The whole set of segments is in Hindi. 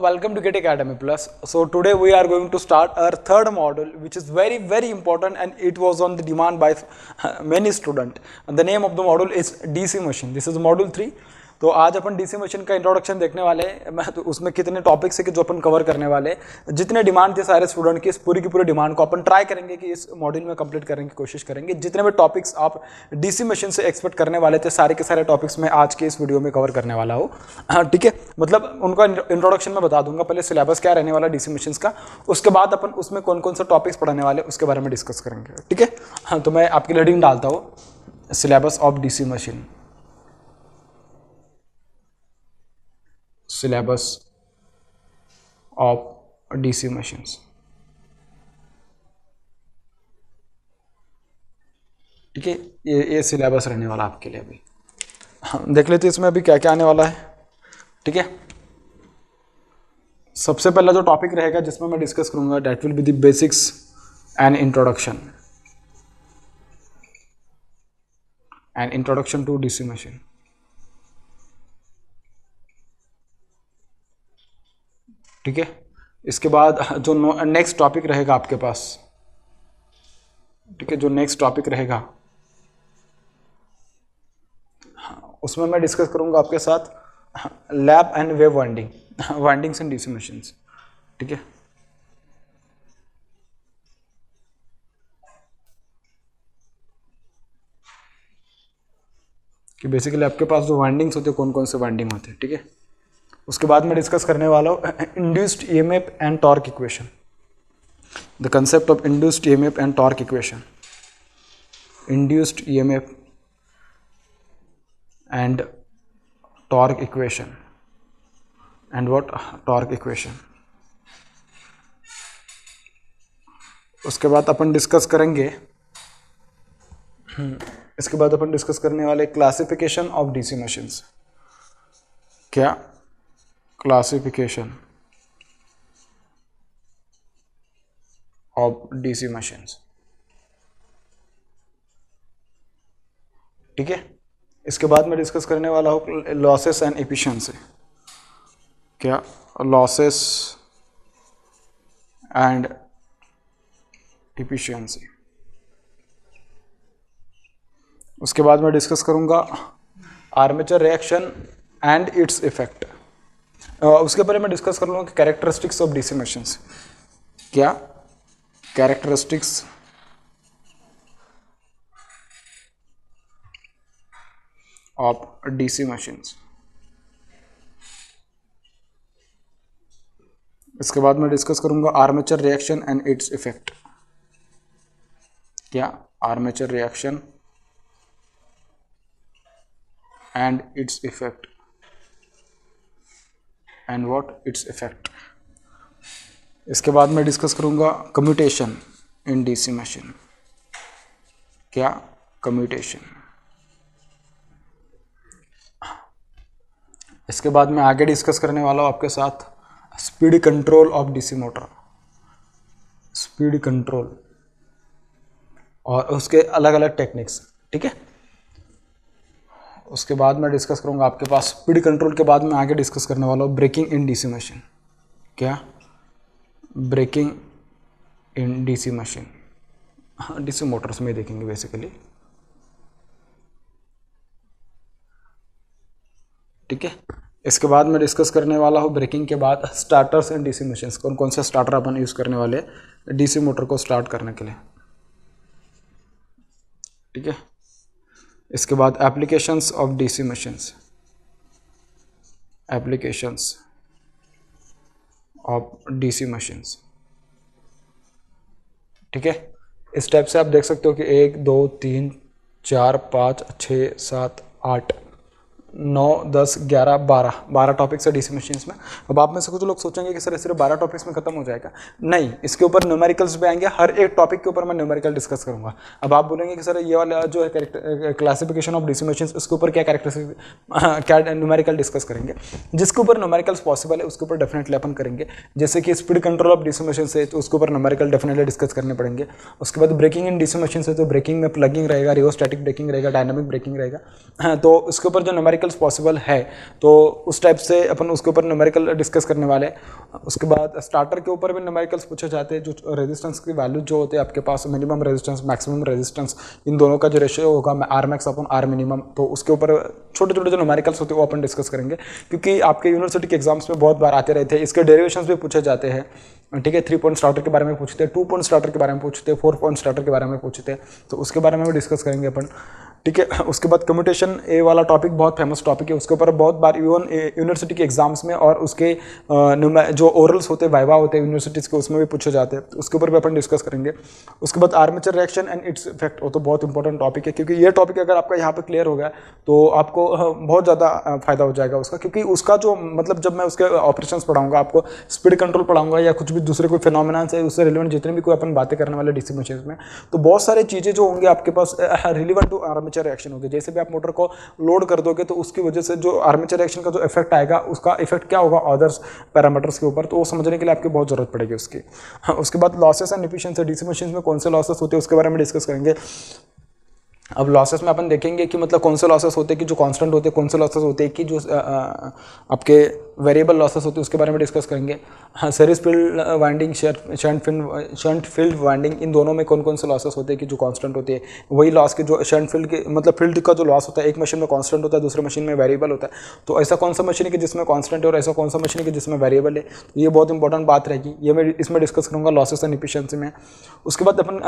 welcome to Get Academy Plus. So today we are going to start our third module, which is very important, and it was on the demand by many students. And the name of the module is DC machine. This is module 3. तो आज अपन डीसी मशीन का इंट्रोडक्शन देखने वाले हैं। मैं तो उसमें कितने टॉपिक्स है कि जो अपन कवर करने वाले हैं, जितने डिमांड थे सारे स्टूडेंट की, इस पूरी की पूरी डिमांड को अपन ट्राई करेंगे कि इस मॉड्यूल में कंप्लीट करने की कोशिश करेंगे। जितने भी टॉपिक्स आप डीसी मशीन से एक्सपेक्ट करने वाले थे, सारे के सारे टॉपिक्स मैं आज के इस वीडियो में कवर करने वाला हूँ। ठीक है, मतलब उनका इंट्रोडक्शन मैं बता दूंगा। पहले सिलेबस क्या रहने वाला डीसी मशीन का, उसके बाद अपन उसमें कौन कौन से टॉपिक्स पढ़ाने वाले उसके बारे में डिस्कस करेंगे। ठीक है, हाँ, तो मैं आपकी रीडिंग डालता हूँ। Syllabus of DC machine, syllabus of DC machines। ठीक है, ये सिलेबस रहने वाला आपके लिए। अभी हम देख लेते हैं इसमें अभी क्या क्या आने वाला है। ठीक है, सबसे पहला जो टॉपिक रहेगा जिसमें मैं डिस्कस करूंगा, that will be the basics and introduction to DC machine. ठीक है, इसके बाद जो नेक्स्ट टॉपिक रहेगा आपके पास, ठीक है, जो नेक्स्ट टॉपिक रहेगा उसमें मैं डिस्कस करूंगा आपके साथ lab and wave windings in DC machines. ठीक है, कि बेसिकली आपके पास जो वाइंडिंग्स होते हैं, कौन कौन से वाइंडिंग होते हैं। ठीक है, उसके बाद मैं डिस्कस करने वाला हूँ induced EMF and torque equation, the concept of induced EMF and torque equation. Induced EMF and torque equation and what torque equation. उसके बाद अपन डिस्कस करेंगे, इसके बाद अपन डिस्कस करने वाले क्लासिफिकेशन ऑफ डीसी मशीन्स। क्या क्लासिफिकेशन ऑफ डीसी मशीन्स। ठीक है, इसके बाद मैं डिस्कस करने वाला हूँ लॉसेस एंड एफिशिएंसी। क्या लॉसेस एंड एफिशिएंसी। उसके बाद मैं डिस्कस करूंगा armature reaction and its effect. उसके पहले मैं डिस्कस कर लूँगा कि कैरेक्टरिस्टिक्स ऑफ डीसी मशीन्स। क्या कैरेक्टरिस्टिक्स ऑफ डीसी मशीन्स। इसके बाद मैं डिस्कस करूंगा armature reaction and its effect. क्या armature reaction and its effect and what its effect. इसके बाद मैं डिस्कस करूंगा कम्यूटेशन इन डीसी मशीन। क्या कम्यूटेशन। इसके बाद मैं आगे डिस्कस करने वाला हूं आपके साथ speed control of DC motor, speed control और उसके अलग अलग टेक्निक्स। ठीक है, उसके बाद मैं डिस्कस करूंगा आपके पास स्पीड कंट्रोल के बाद मैं आगे डिस्कस करने वाला हूँ ब्रेकिंग इन डीसी मशीन। क्या ब्रेकिंग इन डीसी मशीन। हाँ, डीसी मोटर्स में देखेंगे बेसिकली। ठीक है, इसके बाद मैं डिस्कस करने वाला हूँ ब्रेकिंग के बाद स्टार्टर्स इन डीसी मशीन। कौन कौन से स्टार्टर अपन यूज़ करने वाले हैं डीसी मोटर को स्टार्ट करने के लिए। ठीक है, इसके बाद applications of DC machines, applications of DC machines. ठीक है, इस टाइप से आप देख सकते हो कि 1 2 3 4 5 6 7 8 9 10 11 12 टॉपिक्स है डीसी मशीन्स में। अब आप में से कुछ लोग सोचेंगे कि सर सिर्फ 12 टॉपिक्स में खत्म हो जाएगा। नहीं, इसके ऊपर न्यूमेरिकल्स भी आएंगे। हर एक टॉपिक के ऊपर मैं न्यूमेरिकल डिस्कस करूंगा। अब आप बोलेंगे कि सर ये वाला जो है क्लासिफिकेशन ऑफ डीसी मशीन्स, उसके ऊपर क्या क्या न्यूमेरिकल डिस्कस करेंगे। जिसके ऊपर न्यूमेरिकल्स पॉसिबल है उसके ऊपर डेफिनेटली अपन करेंगे। जैसे कि speed control of DC machine है तो उसके ऊपर न्यूमेरिकल डेफिनेटली डिस्कस करने पड़ेंगे। उसके बाद ब्रेकिंग इन डीसी मशीन है तो ब्रेकिंग में प्लगिंग रहेगा, रियोस्टैटिक ब्रेकिंग रहेगा, डायनामिक ब्रेकिंग रहेगा। तो उसके ऊपर जो न्यूमेरिकल न्यूमेरिकल्स पॉसिबल है, तो उस टाइप से अपन उसके ऊपर न्यूमेरिकल डिस्कस करने वाले हैं। उसके बाद स्टार्टर के ऊपर भी न्यूमेरिकल्स पूछे जाते हैं, जो रेजिस्टेंस की वैल्यू जो होते हैं आपके पास, मिनिमम रेजिस्टेंस, मैक्सिमम रेजिस्टेंस, इन दोनों का जो रेशियो होगा R max upon R minimum, तो उसके ऊपर छोटे छोटे जो न्यूमेरिकल्स होते हैं वो अपन डिस्कस करेंगे, क्योंकि आपके यूनिवर्सिटी के एग्जाम्स में बहुत बार आते रहते हैं। इसके डेरिवेशंस भी पूछे जाते हैं, ठीक है। 3 पॉइंट स्टार्टर के बारे में पूछते हैं, 2 पॉइंट स्टार्टर के बारे में पूछते हैं, 4 पॉइंट स्टार्टर के बारे में पूछते हैं, तो उसके बारे में भी डिस्कस करेंगे अपन, ठीक है। उसके बाद कम्यूटेशन ए वाला टॉपिक बहुत फेमस टॉपिक है, उसके ऊपर बहुत बार इवन यूनिवर्सिटी के एग्जाम्स में और उसके जो ओरल्स होते हैं, वाइवा होते हैं यूनिवर्सिटीज़ के, उसमें भी पूछे जाते हैं, उसके ऊपर भी अपन डिस्कस करेंगे। उसके बाद armature reaction and its effect, वो तो बहुत इंपॉर्टेंट टॉपिक है, क्योंकि ये टॉपिक अगर आपका यहाँ पे क्लियर हो गया तो आपको बहुत ज़्यादा फायदा हो जाएगा उसका, क्योंकि उसका जो मतलब जब मैं उसके ऑपरेशंस पढ़ाऊंगा, आपको स्पीड कंट्रोल पढ़ाऊंगा या कुछ भी दूसरे कोई फिनोमिना है उससे रिलेवेंट जितने भी कोई अपन बातें करने वाले डीसी मशीन में, तो बहुत सारी चीज़ें जो होंगी आपके पास रिलेवेंट टू आर्मेचर रिएक्शन होगी। जैसे भी आप मोटर को लोड कर दोगे तो उसकी वजह से जो आर्मेचर रिएक्शन का जो इफेक्ट आएगा, उसका इफेक्ट क्या होगा अदर्स पैरामीटर्स के ऊपर, तो वो समझने के लिए आपकी बहुत जरूरत पड़ेगी उसकी। उसके बाद losses and efficiency, DC machine में कौन से लॉसेस होते हैं उसके बारे में डिस्कस करेंगे। अब लॉसेस में अपन देखेंगे कि मतलब कौन से लॉसेस होते हैं कि जो कांस्टेंट होते हैं, कौन से लॉसेस होते हैं कि जो आपके वेरिएबल लॉसेस होते हैं, उसके बारे में डिस्कस करेंगे। हाँ, series field winding, shunt field winding, इन दोनों में कौन कौन से लॉसेस होते हैं कि जो कांस्टेंट होते हैं। वही लॉस के जो शंट फील्ड के मतलब फील्ड का जो लॉस होता है, एक मशीन में कांस्टेंट होता है, दूसरे मशीन में वेरिएबल होता है, तो ऐसा कौन सा मशीन है कि जिसमें कांस्टेंट है और ऐसा कौन सा मशीन है कि जिसमें वेरिएबल है, तो ये बहुत इंपॉर्टेंट बात रहेगी, ये मैं इसमें डिस्कस करूँगा लॉसेस एंड एफिशिएंसी में। उसके बाद अपन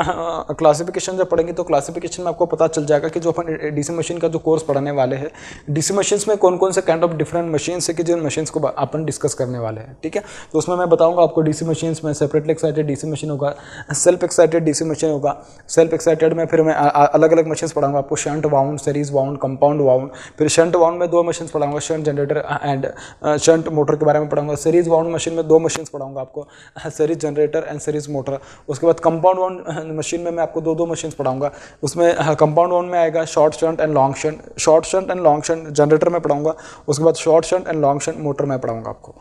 क्लासिफिकेशन जब पढ़ेंगे तो क्लासिफिकेशन में आपको पता चल जाएगा कि जो अपन डीसी मशीन का जो कोर्स पढ़ाने वाले हैं, डीसी मशीन्स में कौन कौन से काइंड ऑफ डिफरेंट मशीन्स है कि जिन मशीन्स को अपन डिस्कस करने वाले हैं, ठीक है। तो उसमें मैं बताऊंगा आपको डीसी मशीन्स में सेपरेटली एक्साइटेड डीसी मशीन होगा, सेल्फ एक्साइटेड डीसी मशीन होगा। सेल्फ एक्साइटेड में फिर मैं अलग अलग मशीन्स पढ़ाऊंगा आपको, shunt wound, series wound, compound wound. फिर शंट वाउंड में 2 मशीन्स पढ़ाऊंगा, shunt generator and shunt motor के बारे में पढ़ाऊंगा। सीरीज वाउंड मशीन में 2 मशीन्स पढ़ाऊंगा आपको, series generator and series motor. उसके बाद कंपाउंड वाउंड मशीन में मैं आपको 2 मशीन्स पढ़ाऊंगा, उसमें कंपाउंड वाउंड में आएगा short shunt and long shunt. Short shunt and long shunt generator में पढ़ाऊंगा, उसके बाद short shunt and long shunt motor में पढ़ाऊंगा आपको,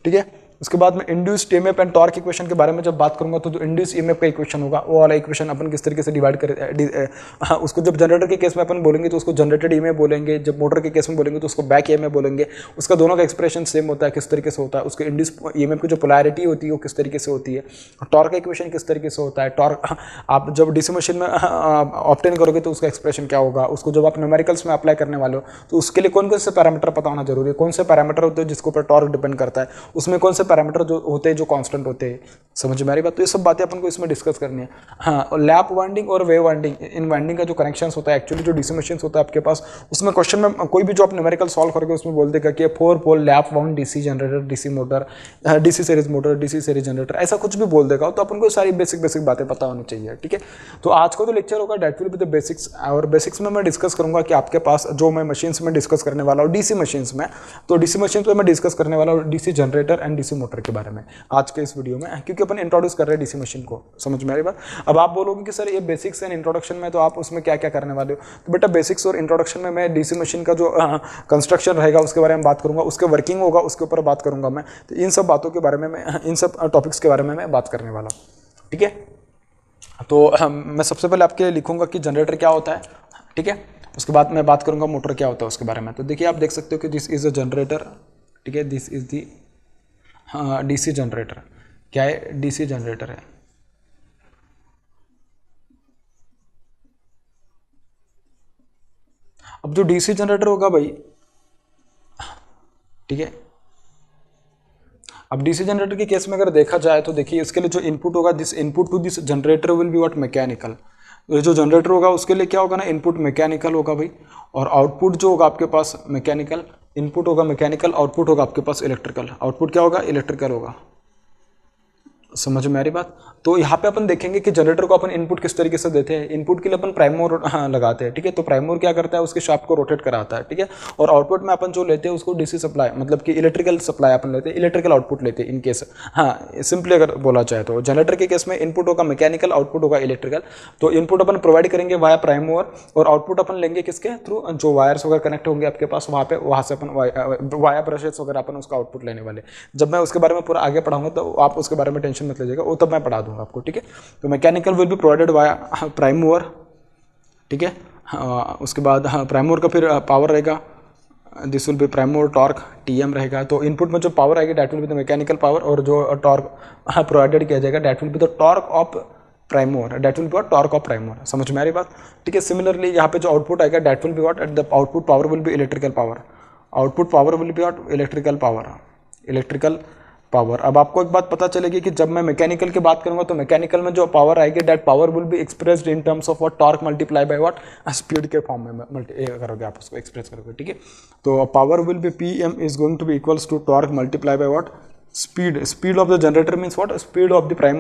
ठीक है। उसके बाद में induced EMF and torque equation के बारे में जब बात करूंगा, तो जो इंड्यूस्ड ईएमएफ का इक्वेशन होगा, वो वाला इक्वेशन अपन किस तरीके से डिवाइड करें, उसको जब जनरेटर के केस में अपन बोलेंगे तो उसको जनरेटेड ईएमएफ बोलेंगे, जब मोटर के केस में बोलेंगे तो उसको बैक ईएमएफ बोलेंगे। उसका दोनों का एक्सप्रेशन सेम होता है, किस तरीके से होता है, उसके इंड्यूस्ड ईएमएफ की जो पोलैरिटी होती है वो किस तरीके से होती है, टॉर्क का इक्वेशन किस तरीके से होता है। टॉर्क आप जब डीसी मशीन में ऑब्टेन करोगे तो उसका एक्सप्रेशन क्या होगा, उसको जब आप न्यूमेरिकल्स में अप्लाई करने वाले हो तो उसके लिए कौन कौन से पैरामीटर पता होना जरूरी है, कौन से पैरामीटर होते हैं जिसके ऊपर टॉर्क डिपेंड करता है, उसमें कौन से पैरामीटर जो होते हैं जो कांस्टेंट होते हैं। समझ में आ रही बात? तो ये सब बातें अपन को इसमें डिस्कस करनी है। हाँ, और लैप वाइंडिंग और वेव वाइंडिंग, इन वाइंडिंग का जो कनेक्शंस होता है एक्चुअली जो डीसी मशीन्स होता है आपके पास, उसमें क्वेश्चन में कोई भी जो आप न्यूमेरिकल सॉल्व करोगे उसमें बोल देगा कि 4 pole lap wound DC generator, DC motor, DC series motor, DC series generator, ऐसा कुछ भी बोल देगा। तो अपन को सारी बेसिक बातें पता होनी चाहिए, ठीक है। तो आज का जो लेक्चर होगा that will be the basics, और बेसिक्स में मैं डिस्कस करूंगा कि आपके पास जो मैं मशीन्स में डिस्कस करने वाला हूँ डीसी मशीन्स में, तो डीसी मशीन में मैं डिस्कस करने वाला हूँ DC generator and DC motor के बारे में आज के इस वीडियो में, क्योंकि अपन इंट्रोड्यूस कर रहे हैं डीसी मशीन को। समझ में आ रही बात? अब आप बोलोगे कि सर ये बेसिक्स एंड इंट्रोडक्शन में, तो आप उसमें क्या क्या करने वाले हो, तो बेटा बेसिक्स और इंट्रोडक्शन में मैं डीसी मशीन का जो कंस्ट्रक्शन रहेगा उसके बारे में बात करूंगा, उसके वर्किंग होगा उसके ऊपर बात करूंगा मैं। तो इन सब बातों के बारे में मैं, इन सब टॉपिक्स के बारे में मैं बात करने वाला हूँ, ठीक है। तो मैं सबसे पहले आपके लिए लिखूंगा कि जनरेटर क्या होता है, ठीक है। उसके बाद मैं बात करूंगा मोटर क्या होता है उसके बारे में। तो देखिए आप देख सकते हो कि दिस इज अ जनरेटर, ठीक है, this is the DC generator. क्या है? डीसी जनरेटर है। अब जो डीसी जनरेटर होगा भाई, ठीक है, अब डीसी जनरेटर के केस में अगर देखा जाए तो देखिए इसके लिए जो इनपुट होगा, this input to this generator will be what, mechanical. ये जो जनरेटर होगा उसके लिए क्या होगा ना, इनपुट मैकेनिकल होगा भाई, और आउटपुट जो होगा आपके पास मैकेनिकल, इनपुट होगा मैकेनिकल, आउटपुट होगा आपके पास इलेक्ट्रिकल। आउटपुट क्या होगा? इलेक्ट्रिकल होगा। समझ में आ रही बात? तो यहाँ पे अपन देखेंगे कि जनरेटर को अपन इनपुट किस तरीके से देते हैं। इनपुट के लिए अपन प्राइम मूवर लगाते हैं, ठीक है। तो प्राइम मूवर क्या करता है, उसके शाफ्ट को रोटेट कराता है, ठीक है। और आउटपुट में अपन जो लेते हैं उसको डीसी सप्लाई, मतलब कि इलेक्ट्रिकल सप्लाई अपन लेते हैं, इलेक्ट्रिकल आउटपुट लेते हैं इन केस। हाँ, सिंपली अगर बोला जाए तो जनरेटर के केस में इनपुट होगा मैकेनिकल, आउटपुट होगा इलेक्ट्रिकल। तो इनपुट अपन प्रोवाइड करेंगे वाया प्राइम मूवर, और आउटपुट अपन लेंगे किसके थ्रू, जो वायर्स वगैरह कनेक्ट होंगे आपके पास वहाँ पे, वहाँ से अपन वाया ब्रशेस वगैरह अपन उसका आउटपुट लेने वाले। जब मैं उसके बारे में पूरा आगे पढ़ाऊंगा तो आप उसके बारे में टेंशन मत लीजिएगा, वो तब मैं पढ़ा दूंगा आपको, ठीक है। तो mechanical will be provided via prime mover, ठीक है। उसके बाद प्राइम मूवर का फिर पावर रहेगा this will be prime mover torque TM रहेगा। तो इनपुट में जो पावर आएगी that will be the mechanical power, और जो टॉर्क प्रोवाइडेड किया जाएगा that will be the torque of prime mover, that will be what, torque of prime mover. समझ में आ रही बात? ठीक है। सिमिलरली यहाँ पे जो आउटपुट आएगा that will be what, at the output power will B electrical power, output power will be what, electrical power, electrical power. अब आपको एक बात पता चलेगी कि जब मैं मैकेनिकल की बात करूंगा तो मैकेनिकल में जो पावर आएगी that power will be expressed in terms of what, torque multiply by what, speed के फॉर्म में मल्टी करोगे आप उसको एक्सप्रेस करोगे। ठीक है। तो power will be PM is going to be equals to torque multiply by what, speed. Speed of the generator means what, speed of the prime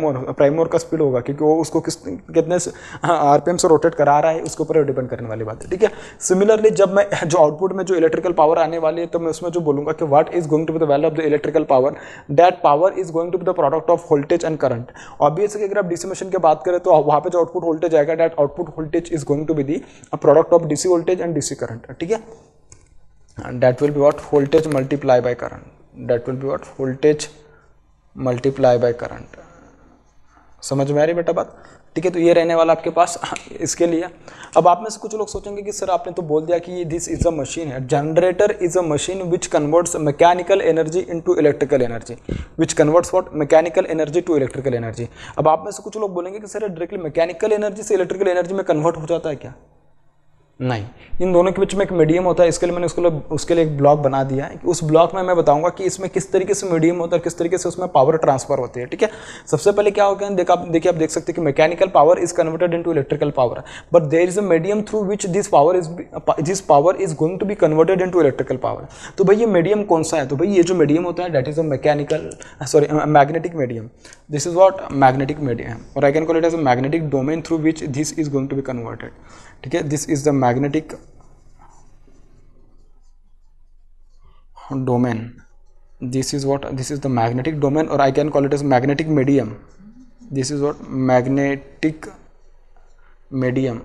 mover का स्पीड होगा, क्योंकि वो उसको कितने RPM से रोटेट करा रहा है उसके ऊपर डिपेंड करने वाली बात है। ठीक है। सिमिलरली जब मैं जो आउटपुट में जो इलेक्ट्रिकल पावर आने वाली है तो मैं उसमें जो बोलूंगा कि what is going to be the value of the electrical power, that power is going to be the product of voltage and current. Obviously अगर आप डीसी मशीन की बात करें तो वहाँ पे जो आउटपुट वोल्टेज आएगा that output voltage is going to be the product of DC voltage and DC current. ठीक है। That will be what, voltage multiply by current, that will be what, voltage multiply by current. समझ में आ रही बेटा बात? ठीक है। तो ये रहने वाला आपके पास इसके लिए। अब आप में से कुछ लोग सोचेंगे कि सर आपने तो बोल दिया कि दिस इज अ मशीन है, generator is a machine which converts mechanical energy into electrical energy, which converts what, mechanical energy to electrical energy. अब आप में से कुछ लोग बोलेंगे कि सर डायरेक्टली मैकेनिकल एनर्जी से इलेक्ट्रिकल एनर्जी में कन्वर्ट हो जाता है क्या? नहीं, इन दोनों के बीच में एक मीडियम होता है। इसके लिए मैंने उसके लिए एक ब्लॉक बना दिया है कि उस ब्लॉक में मैं बताऊंगा कि इसमें किस तरीके से मीडियम होता है, किस तरीके से उसमें पावर ट्रांसफर होती है। ठीक है। सबसे पहले क्या होगा, देखिए आप देख सकते हैं कि mechanical power is converted into electrical power, but there is a medium through which this power is going to be converted into electrical power. तो भाई ये मीडियम कौन सा है? तो भाई ये जो मीडियम होता है that is a magnetic medium. This is what, magnetic medium, और I can call it as a magnetic domain through which this is going to be converted. ठीक है। This is the magnetic domain, this is what, this is the magnetic domain, or I can call it as magnetic medium. This is what, magnetic medium.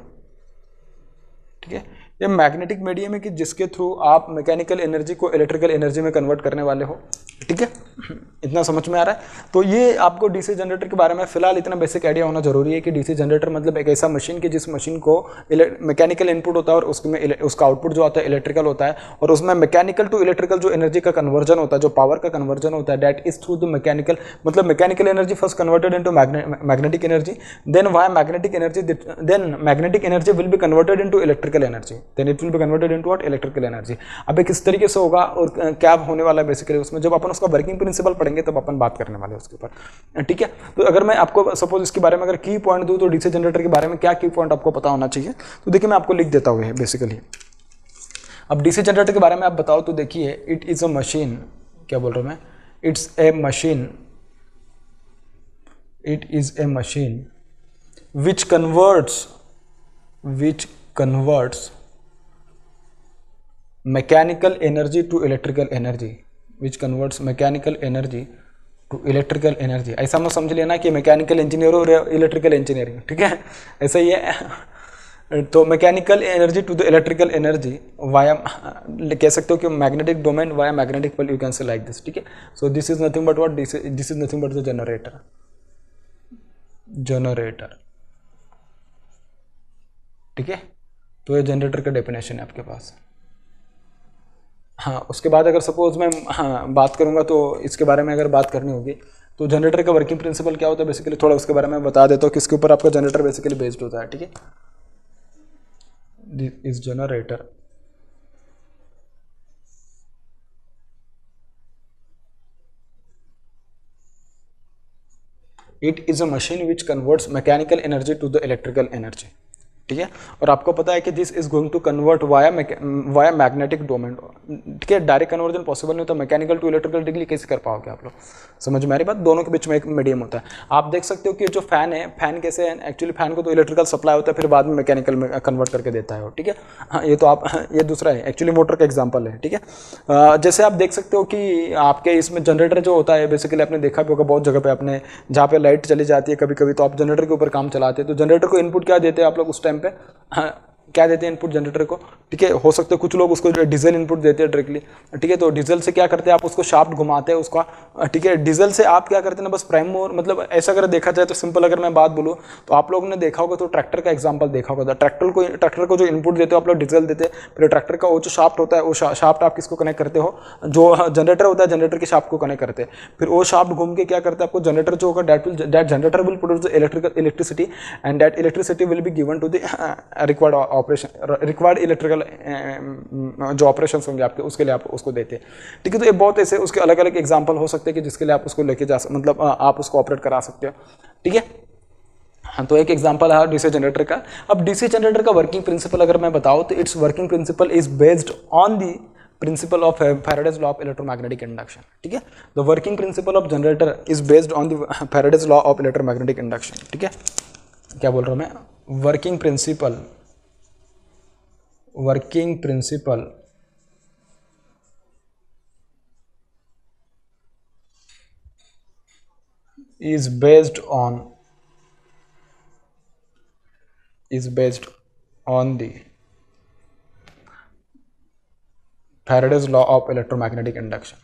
ठीक है। ये मैग्नेटिक मीडियम है कि जिसके थ्रू आप मैकेनिकल एनर्जी को इलेक्ट्रिकल एनर्जी में कन्वर्ट करने वाले हो। ठीक है। इतना समझ में आ रहा है? तो ये आपको डीसी जनरेटर के बारे में फिलहाल इतना बेसिक आइडिया होना जरूरी है कि डीसी जनरेटर मतलब एक ऐसा मशीन की जिस मशीन को मैकेनिकल इनपुट होता है और उसमें उसका आउटपुट जो आता है इलेक्ट्रिकल होता है, और उसमें मैकेनिकल टू इलेक्ट्रिकल जो एनर्जी का कन्वर्जन होता है, जो पावर का कन्वर्जन होता है, that is through the mechanical, मतलब mechanical energy first converted into magnetic energy, then via magnetic energy, then magnetic energy will be converted into electrical energy, then it will be converted into what, electrical energy. अब किस तरीके से होगा और क्या होने वाला है बेसिकली उसमें, जब अपन उसका वर्किंग प्रिंसिपल पढ़ेंगे तब अपन बात करने वाले हैं उसके ऊपर। ठीक है। तो अगर मैं आपको सपोज इसके बारे में अगर की पॉइंट दूं तो डीसी जनरेटर के बारे में क्या की पॉइंट आपको पता होना चाहिए, तो देखिए मैं आपको लिख देता हूँ बेसिकली। अब डीसी जनरेटर के बारे में आप बताओ तो देखिए, इट इज अ मशीन, क्या बोल रहा हूं मैं, it's a machine, it is a machine which converts mechanical energy to electrical energy, which converts mechanical energy to electrical energy. ऐसा मत समझ लेना कि मैकेनिकल इंजीनियर और इलेक्ट्रिकल इंजीनियरिंग, ठीक है, ऐसा ही है। तो mechanical energy to the electrical energy via, कह सकते हो कि magnetic domain via magnetic pole, you can say like this. ठीक है। So this is nothing but what, this is nothing but the generator, generator. ठीक है। तो ये जनरेटर का डेफिनेशन है आपके पास। हाँ, उसके बाद अगर सपोज मैं बात करूंगा तो इसके बारे में अगर बात करनी होगी तो जनरेटर का वर्किंग प्रिंसिपल क्या होता है बेसिकली, थोड़ा उसके बारे में बता देता हूँ किसके ऊपर आपका जनरेटर बेसिकली बेस्ड होता है। ठीक है। This is generator, it is a machine which converts mechanical energy to the electrical energy. ठीक है। और आपको पता है कि this is going to convert via magnetic domain. ठीक है। डायरेक्ट कन्वर्जन पॉसिबल नहीं होता, मैकेनिकल टू इलेक्ट्रिकल डिग्री कैसे कर पाओगे आप लोग, समझ में आ रही बात। दोनों के बीच में एक मीडियम होता है। आप देख सकते हो कि जो फैन है, फैन कैसे है, एक्चुअली फैन को तो इलेक्ट्रिकल सप्लाई होता है, फिर बाद में मैकेनिकल में कन्वर्ट करके देता है। ठीक है। हाँ, ये तो आप, ये दूसरा है, एक्चुअली मोटर का एग्जाम्पल है। ठीक है। जैसे आप देख सकते हो कि आपके इसमें जनरेटर जो होता है बेसिकली आपने देखा भी होगा बहुत जगह पे, आपने जहाँ पे लाइट चली जाती है कभी कभी तो आप जनरेटर के ऊपर काम चलाते हैं, तो जनरेटर को इनपुट क्या देते हैं आप लोग उस टाइम पे, क्या देते हैं इनपुट जनरेटर को, ठीक है। हो सकता है कुछ लोग उसको डीजल इनपुट देते हैं डायरेक्टली, ठीक है। तो डीजल से क्या करते हैं आप उसको शाफ्ट घुमाते हैं उसका, ठीक है। डीजल से आप क्या करते हैं ना, बस प्राइम मूवर, मतलब ऐसा अगर देखा जाए तो सिंपल अगर मैं बात बोलूँ तो आप लोगों ने देखा होगा तो ट्रैक्टर का एग्जाम्पल देखा होगा। ट्रैक्टर को जो इनपुट देते हो आप लोग डीजल देते हैं, फिर ट्रैक्टर का वो जो शाफ्ट होता है वो शाफ्ट आप किसको कनेक्ट करते हो, जो जनरेटर होता है जनरेटर के शाफ्ट को कनेक्ट करते हैं, फिर वो शाफ्ट घूम के क्या करता है आपको जनरेटर जो होगा that generator will produce electricity and that electricity will be given to the required operation, required electrical जो ऑपरेशन होंगे आपके, उसके लिए आप उसको देते हैं, ठीक है। तो ये बहुत ऐसे उसके अलग अलग एग्जाम्पल हो सकते हैं कि जिसके लिए आप उसको लेके जा मतलब आप उसको ऑपरेट करा सकते हो, ठीक है। हाँ, तो एक एग्जांपल है डीसी जनरेटर का। अब डीसी जनरेटर का वर्किंग प्रिंसिपल अगर मैं बताऊं तो it's working principle is based on the principle of Faraday's law of electromagnetic induction, ठीक है। The working principle of generator is based on the Faraday's law of electromagnetic induction, ठीक है। क्या बोल रहा हूं मैं, working principle is based on the Faraday's law of electromagnetic induction.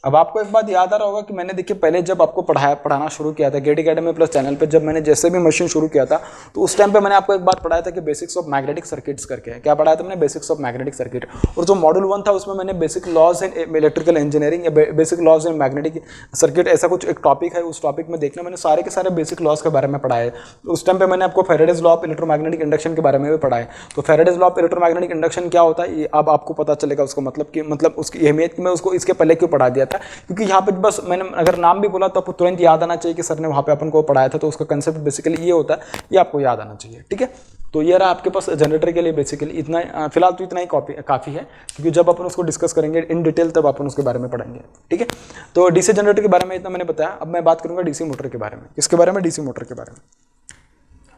अब आपको एक बात याद आ रहा होगा कि मैंने देखिए पहले जब आपको पढ़ाना शुरू किया था गेट अकेडमी प्लस चैनल पे, जब मैंने जैसे भी मशीन शुरू किया था तो उस टाइम पे मैंने आपको एक बात पढ़ाया था कि बेसिक्स ऑफ मैग्नेटिक सर्किट्स करके, क्या पढ़ाया था मैंने, बेसिक्स ऑफ मैग्नेटिक सर्किट। और जो मॉड्यूल 1 था उसमें मैंने basic laws in electrical engineering या basic laws in magnetic circuit ऐसा कुछ एक टॉपिक है, उस टॉपिक में देखना मैंने सारे के सारे बेसिक लॉज के बारे में पढ़ाया है। उस टाइम पे मैंने आपको Faraday's law of electromagnetic induction के बारे में भी पढ़ाया। तो Faraday's law of electromagnetic induction क्या होता है ये अब आपको पता चलेगा, उसका मतलब उसकी अहमियत की मैं उसको इसके पहले क्यों पढ़ा दिया था, क्योंकि यहाँ पे बस मैंने अगर नाम भी बोला तो आपको तुरंत याद आना चाहिए कि सर ने वहाँ पे अपन को पढ़ाया था। तो उसका कंसेप्ट बेसिकली ये होता है, ये आपको याद आना चाहिए, ठीक है। तो ये रहा आपके पास जनरेटर के लिए बेसिकली इतना, फिलहाल तो इतना ही काफ़ी है, क्योंकि जब अपन उसको डिस्कस करेंगे इन डिटेल तब अपन उसके बारे में पढ़ेंगे, ठीक है। तो डीसी जनरेटर के बारे में इतना मैंने बताया। अब मैं बात करूँगा डीसी मोटर के बारे में। किसके बारे में, डीसी मोटर के बारे में।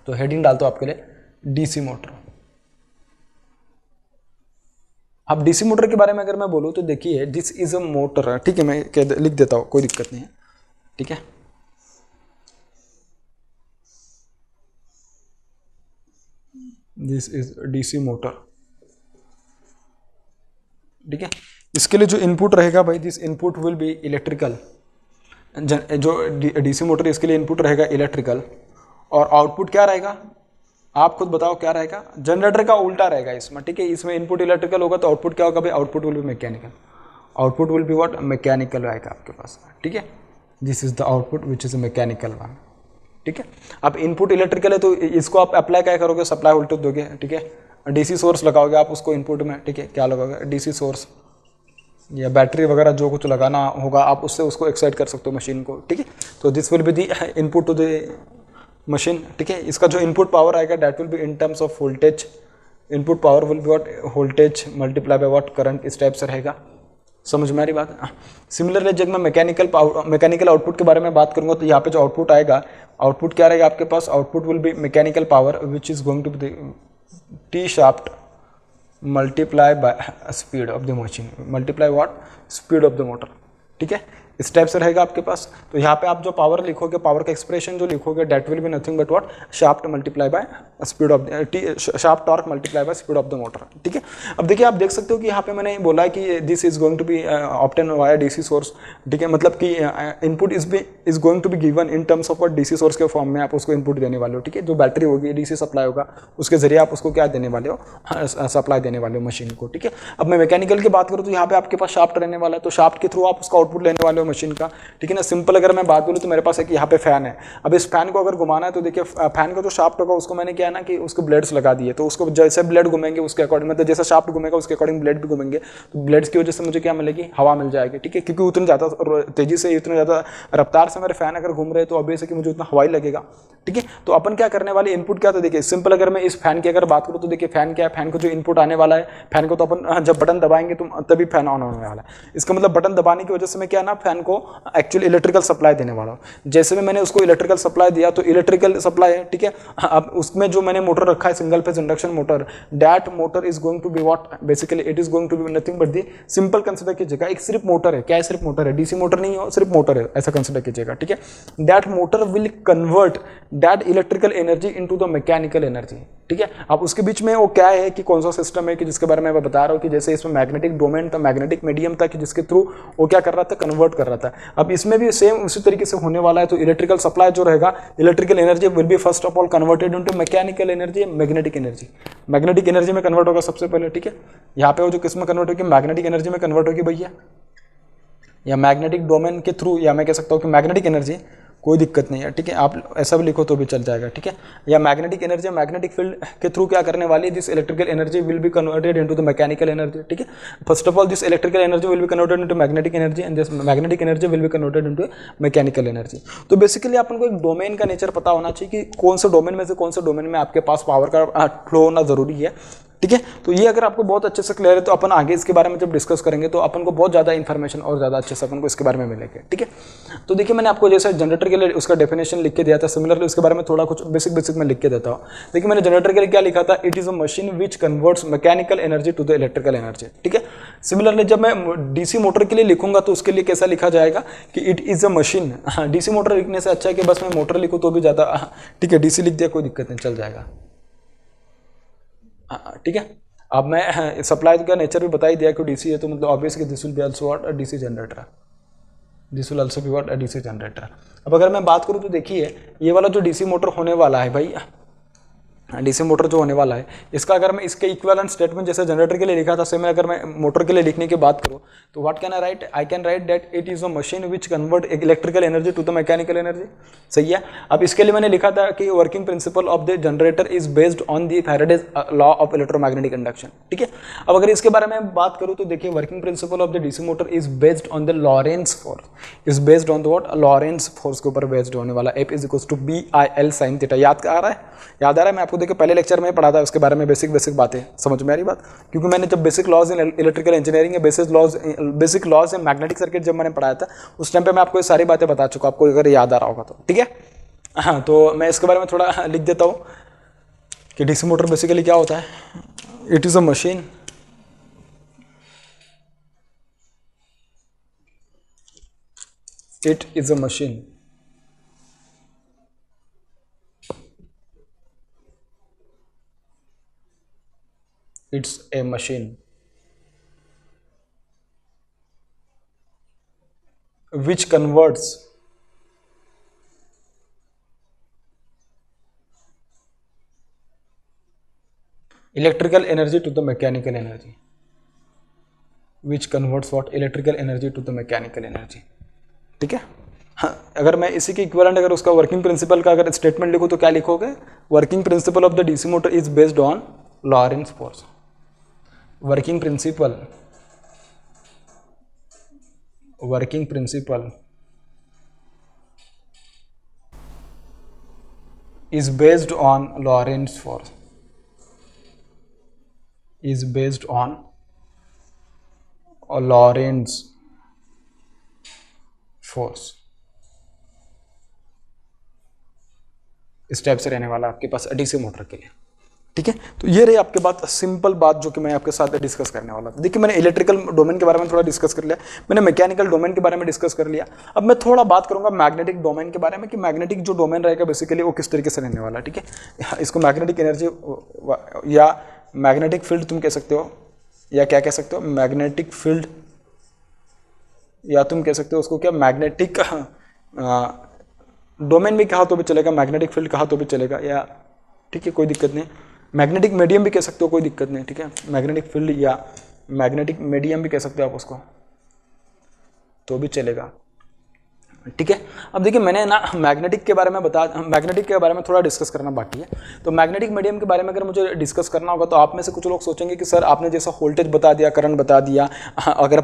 तो हेडिंग डालता हूँ आपके लिए डीसी मोटर। अब डीसी मोटर के बारे में अगर मैं बोलूँ तो देखिए दिस इज अ मोटर, ठीक है, मैं लिख देता हूँ, कोई दिक्कत नहीं है, ठीक है। दिस इज डीसी मोटर, ठीक है। इसके लिए जो इनपुट रहेगा भाई, this input will be electrical, जो डीसी मोटर इसके लिए इनपुट रहेगा इलेक्ट्रिकल, और आउटपुट क्या रहेगा आप खुद बताओ क्या रहेगा, जनरेटर का उल्टा रहेगा इसमें, ठीक है। इसमें इनपुट इलेक्ट्रिकल होगा तो आउटपुट क्या होगा भाई, output will be mechanical, output will be what, mechanical रहेगा आपके पास, ठीक है। This is the output which is mechanical one, ठीक है। अब इनपुट इलेक्ट्रिकल है तो इसको आप अप्लाई क्या करोगे, सप्लाई वोल्टेज दोगे, ठीक है। डीसी सोर्स लगाओगे आप उसको इनपुट में, ठीक है। क्या लगाओगे, डीसी सोर्स या बैटरी वगैरह जो कुछ लगाना होगा आप उससे उसको एक्साइट कर सकते हो मशीन को, ठीक है। तो this will be the input to the machine, ठीक है। इसका जो इनपुट पावर आएगा that will be in terms of voltage, input power will be what, voltage multiply by what, current, इस टाइप से रहेगा। समझ में आ रही बात। सिमिलरली जब मैं मैकेनिकल आउटपुट के बारे में बात करूंगा तो यहाँ पे जो आउटपुट आएगा, आउटपुट क्या रहेगा आपके पास, output will be mechanical power which is going to be T shaft multiply by speed of the machine, multiply what, speed of the motor, ठीक है। इस टाइप से रहेगा आपके पास। तो यहाँ पे आप जो पावर लिखोगे, पावर का एक्सप्रेशन जो लिखोगे that will B nothing but what, shaft multiply by speed of shaft torque multiply by speed of the motor, ठीक है। अब देखिए आप देख सकते हो कि यहाँ पे मैंने बोला कि this is going to be obtain via DC source, ठीक है। मतलब कि input is going to be given in terms of DC source के फॉर्म में आप उसको इनपुट देने वाले हो, ठीक है। जो बैटरी होगी, डीसी सप्लाई होगा, उसके जरिए आप उसको क्या देने वाले हो, सप्लाई देने वाले हो मशीन को, ठीक है। अब मैं मैकेनिकल की बात करूँ तो यहाँ पे आपके पास शाफ्ट रहने वाला है, तो शाफ्ट के थ्रू आप उसका आउटपुट लेने वाले हो मशीन का, ठीक है ना। सिंपल अगर मैं बात बोलूँ तो मेरे पास एक यहाँ पे फैन है। अब इस फैन को अगर घुमाना है तो देखिए फैन का जो शाफ्ट होगा उसको मैंने क्या है ना कि उसको ब्लेड्स लगा दिए, तो उसको जैसे ब्लेड घूमेंगे उसके अकॉर्डिंग, मतलब जैसा शाफ्ट घूमेगा उसके अकॉर्डिंग ब्लेड भी घूमेंगे, तो ब्लेड्स की वजह से मुझे क्या मिलेगी, हवा मिल जाएगी, ठीक है। क्योंकि उतनी ज़्यादा तेजी से, इतने ज़्यादा रफ्तार से मेरे फैन अगर घूम रहे तो ऑब्वियस है कि मुझे उतना हवा ही लगेगा, ठीक है। तो अपन क्या करने वाले, इनपुट क्या, तो देखिए सिंपल अगर मैं इस फैन की अगर बात करूँ तो देखिए फैन क्या है, फैन को जो इनपुट आने वाला है, फैन को तो अपन जब बटन दबाएंगे तो तभी फैन ऑन होने वाला है। इसका मतलब बटन दबाने की वजह से मैं क्या ना फैन मैन को एक्चुअली इलेक्ट्रिकल सप्लाई देने वाला हूँ। जैसे भी मैंने उसको इलेक्ट्रिकल सप्लाई दिया तो इलेक्ट्रिकल सप्लाई है, ठीक है। अब उसमें जो मैंने मोटर रखा है single phase induction motor, that motor is going to be what, basically it is going to be nothing but the, simple consider कीजिएगा एक सिर्फ मोटर है। क्या है? सिर्फ मोटर है, डीसी मोटर नहीं हो, सिर्फ मोटर है, ऐसा कंसिडर कीजिएगा, ठीक है। That motor will convert that electrical energy into the mechanical energy, ठीक है। अब उसके बीच में वो क्या है कि कौन सा सिस्टम है कि जिसके बारे में मैं बता रहा हूँ कि जैसे इसमें मैग्नेटिक डोमेन था, मैग्नेटिक मीडियम था कि जिसके थ्रू वो क्या कर रहा था, कन्वर्ट कर रहा था। अब इसमें भी सेम उसी तरीके से होने वाला है। तो इलेक्ट्रिकल सप्लाई जो रहेगा, electrical energy will B first of all converted into mechanical energy, magnetic energy. Magnetic energy में कन्वर्ट होगा सबसे पहले, ठीक है। यहाँ पे वो जो किस में कन्वर्ट होगी, मैग्नेटिक एनर्जी में कन्वर्ट होगी भैया, या मैग्नेटिक डोमेन के थ्रू, या मैं कह सकता हूँ कि मैग्नेटिक एनर्जी, कोई दिक्कत नहीं है, ठीक है। आप ऐसा भी लिखो तो भी चल जाएगा, ठीक है। या मैग्नेटिक एनर्जी, मैग्नेटिक फील्ड के थ्रू क्या करने वाली है, this electrical energy will be converted into the mechanical energy, ठीक है। First of all this electrical energy will be converted into magnetic energy and this magnetic energy will be converted into mechanical energy. तो बेसिकली अपन को एक डोमेन का नेचर पता होना चाहिए कि कौन से डोमेन में से कौन से डोमेन में आपके पास पावर का फ्लो होना जरूरी है, ठीक है। तो ये अगर आपको बहुत अच्छे से क्लियर है तो अपन आगे इसके बारे में जब डिस्कस करेंगे तो अपन को बहुत ज़्यादा इन्फॉर्मेशन और ज़्यादा अच्छे से अपन को इसके बारे में मिलेगी, ठीक है। तो देखिए मैंने आपको जैसे जनरेटर के लिए उसका डेफिनेशन लिख के दिया था, सिमिलरली उसके बारे में थोड़ा कुछ बेसिक मैं लिख के देता हूँ। देखिए मैंने जनरेटर के लिए क्या लिखा था, it is a machine which converts mechanical energy to the electrical energy, ठीक है। सिमिलरली जब मैं डीसी मोटर के लिए लिखूंगा तो उसके लिए कैसा लिखा जाएगा कि it is a machine. DC motor लिखने से अच्छा है कि बस मैं मोटर लिखूँ तो भी ज़्यादा, ठीक है। डीसी लिख दिया कोई दिक्कत नहीं, चल जाएगा, ठीक है। अब मैं सप्लाई का नेचर भी बता ही दिया कि डीसी है, तो मतलब obviously this will be also what, a DC generator, this will also be what, a DC generator. अब अगर मैं बात करूं तो देखिए ये वाला जो डीसी मोटर होने वाला है भाई, डीसी मोटर जो होने वाला है, इसका अगर मैं इसके इक्विवेलेंट स्टेटमेंट जैसे जनरेटर के लिए लिखा था, सेम अगर मैं मोटर के लिए लिखने की बात करूं तो what can I write, I can write that it is a machine which convert electrical energy to the mechanical energy, सही है। अब इसके लिए मैंने लिखा था कि working principle of the generator is based on the Faraday's law of electromagnetic induction, ठीक है। अब अगर इसके बारे में बात करूं तो देखिए working principle of the DC motor is based on the Lorentz force, is based on the what, Lorentz force के ऊपर बेस्ड होने वाला, F is equals to BIL sin theta. याद आ रहा है, याद आ रहा है। मैं आपको देखिए पहले लेक्चर में पढ़ा था उसके बारे में, बेसिक बातें समझ में आ रही बात, क्योंकि मैंने जब basic laws in electrical engineering या basic laws in magnetic circuit जब मैंने पढ़ाया था उस टाइम पे मैं आपको ये सारी बातें बता चुका, आपको अगर याद आ रहा होगा तो, ठीक है। हाँ, तो मैं इसके बारे में थोड़ा लिख देता हूँ कि डीसी मोटर बेसिकली क्या होता है, it is a machine it is a machine it's a machine which converts electrical energy to the mechanical energy, which converts what, electrical energy to the mechanical energy, ठीक है। हाँ, अगर मैं इसी के इक्विवेलेंट अगर उसका वर्किंग प्रिंसिपल का अगर स्टेटमेंट लिखूँ तो क्या लिखोगे, working principle of the DC motor is based on Lawrence force, working principle is based on Lorentz force, is based on Lorentz force। इस टाइप से रहने वाला आपके पास डीसी मोटर के लिए, ठीक है। तो ये रही आपके बात, सिंपल बात जो कि मैं आपके साथ डिस्कस करने वाला था। देखिए मैंने इलेक्ट्रिकल डोमेन के बारे में थोड़ा डिस्कस कर लिया, मैंने मैकेनिकल डोमेन के बारे में डिस्कस कर लिया। अब मैं थोड़ा बात करूंगा मैग्नेटिक डोमेन के बारे में कि मैग्नेटिक जो डोमेन रहेगा बेसिकली वो किस तरीके से रहने वाला, ठीक है। इसको मैग्नेटिक एनर्जी या मैग्नेटिक फील्ड तुम कह सकते हो, या क्या कह सकते हो, मैग्नेटिक फील्ड, या तुम कह सकते हो उसको क्या, मैग्नेटिक डोमेन भी कहा तो भी चलेगा, मैग्नेटिक फील्ड कहा तो भी चलेगा, या ठीक है कोई दिक्कत नहीं। मैग्नेटिक मीडियम भी कह सकते हो, कोई दिक्कत नहीं, ठीक है। मैग्नेटिक फील्ड या मैग्नेटिक मीडियम भी कह सकते हो आप उसको, तो भी चलेगा, ठीक है। अब देखिए मैंने ना मैग्नेटिक के बारे में थोड़ा डिस्कस करना बाकी है। तो मैग्नेटिक मीडियम के बारे में अगर मुझे डिस्कस करना होगा तो आप में से कुछ लोग सोचेंगे कि सर आपने जैसा वोल्टेज बता दिया, करंट बता दिया, अगर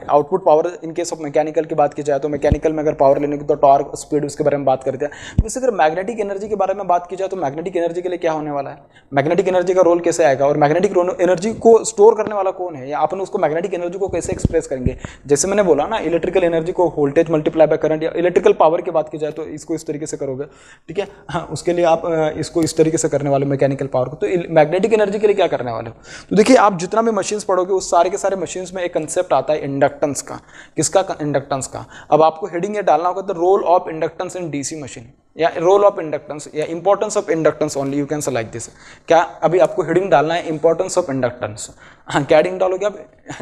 output power in case of mechanical की बात की जाए तो मैकेनिकल में अगर पावर लेने की तो टॉर्क, स्पीड, उसके बारे में बात करते हैं। वैसे अगर मैग्नेटिक एनर्जी के बारे में बात की जाए तो मैग्नेटिक एनर्जी के लिए क्या होने वाला है, मैग्नेटिक एनर्जी का रोल कैसे आएगा और मैग्नेटिक एनर्जी को स्टोर करने वाला कौन है, या अपन उसको मैग्नेटिक एनर्जी को कैसे एक्सप्रेस करेंगे। जैसे मैंने बोला ना, इलेक्ट्रिकल एनर्जी को वोल्टेज मल्टीप्लाई बाय करंट, या इलेक्ट्रिकल पावर की बात की जाए तो इसको इस तरीके से करोगे, ठीक है। हाँ, उसके लिए आप इसको इस तरीके से करने वाले मैकेनिकल पावर को। तो मैग्नेटिक एनर्जी के लिए क्या करने वाले हो, तो देखिए आप जितना भी मशीन्स पढ़ोगे उस सारे के सारे मशीन्स में एक कंसेप्ट आता है इंडक्टेंस का। किसका, इंडक्टेंस का। अब आपको हेडिंग ये डालना होगा, the role of inductance in DC machine, या रोल ऑफ इंडक्टेंस, या importance of inductance only, you can say like this. क्या अभी आपको हेडिंग डालना है इंपॉर्टेंस ऑफ इंडक्टेंस। हाँ, क्या हेडिंग डालोगे आप,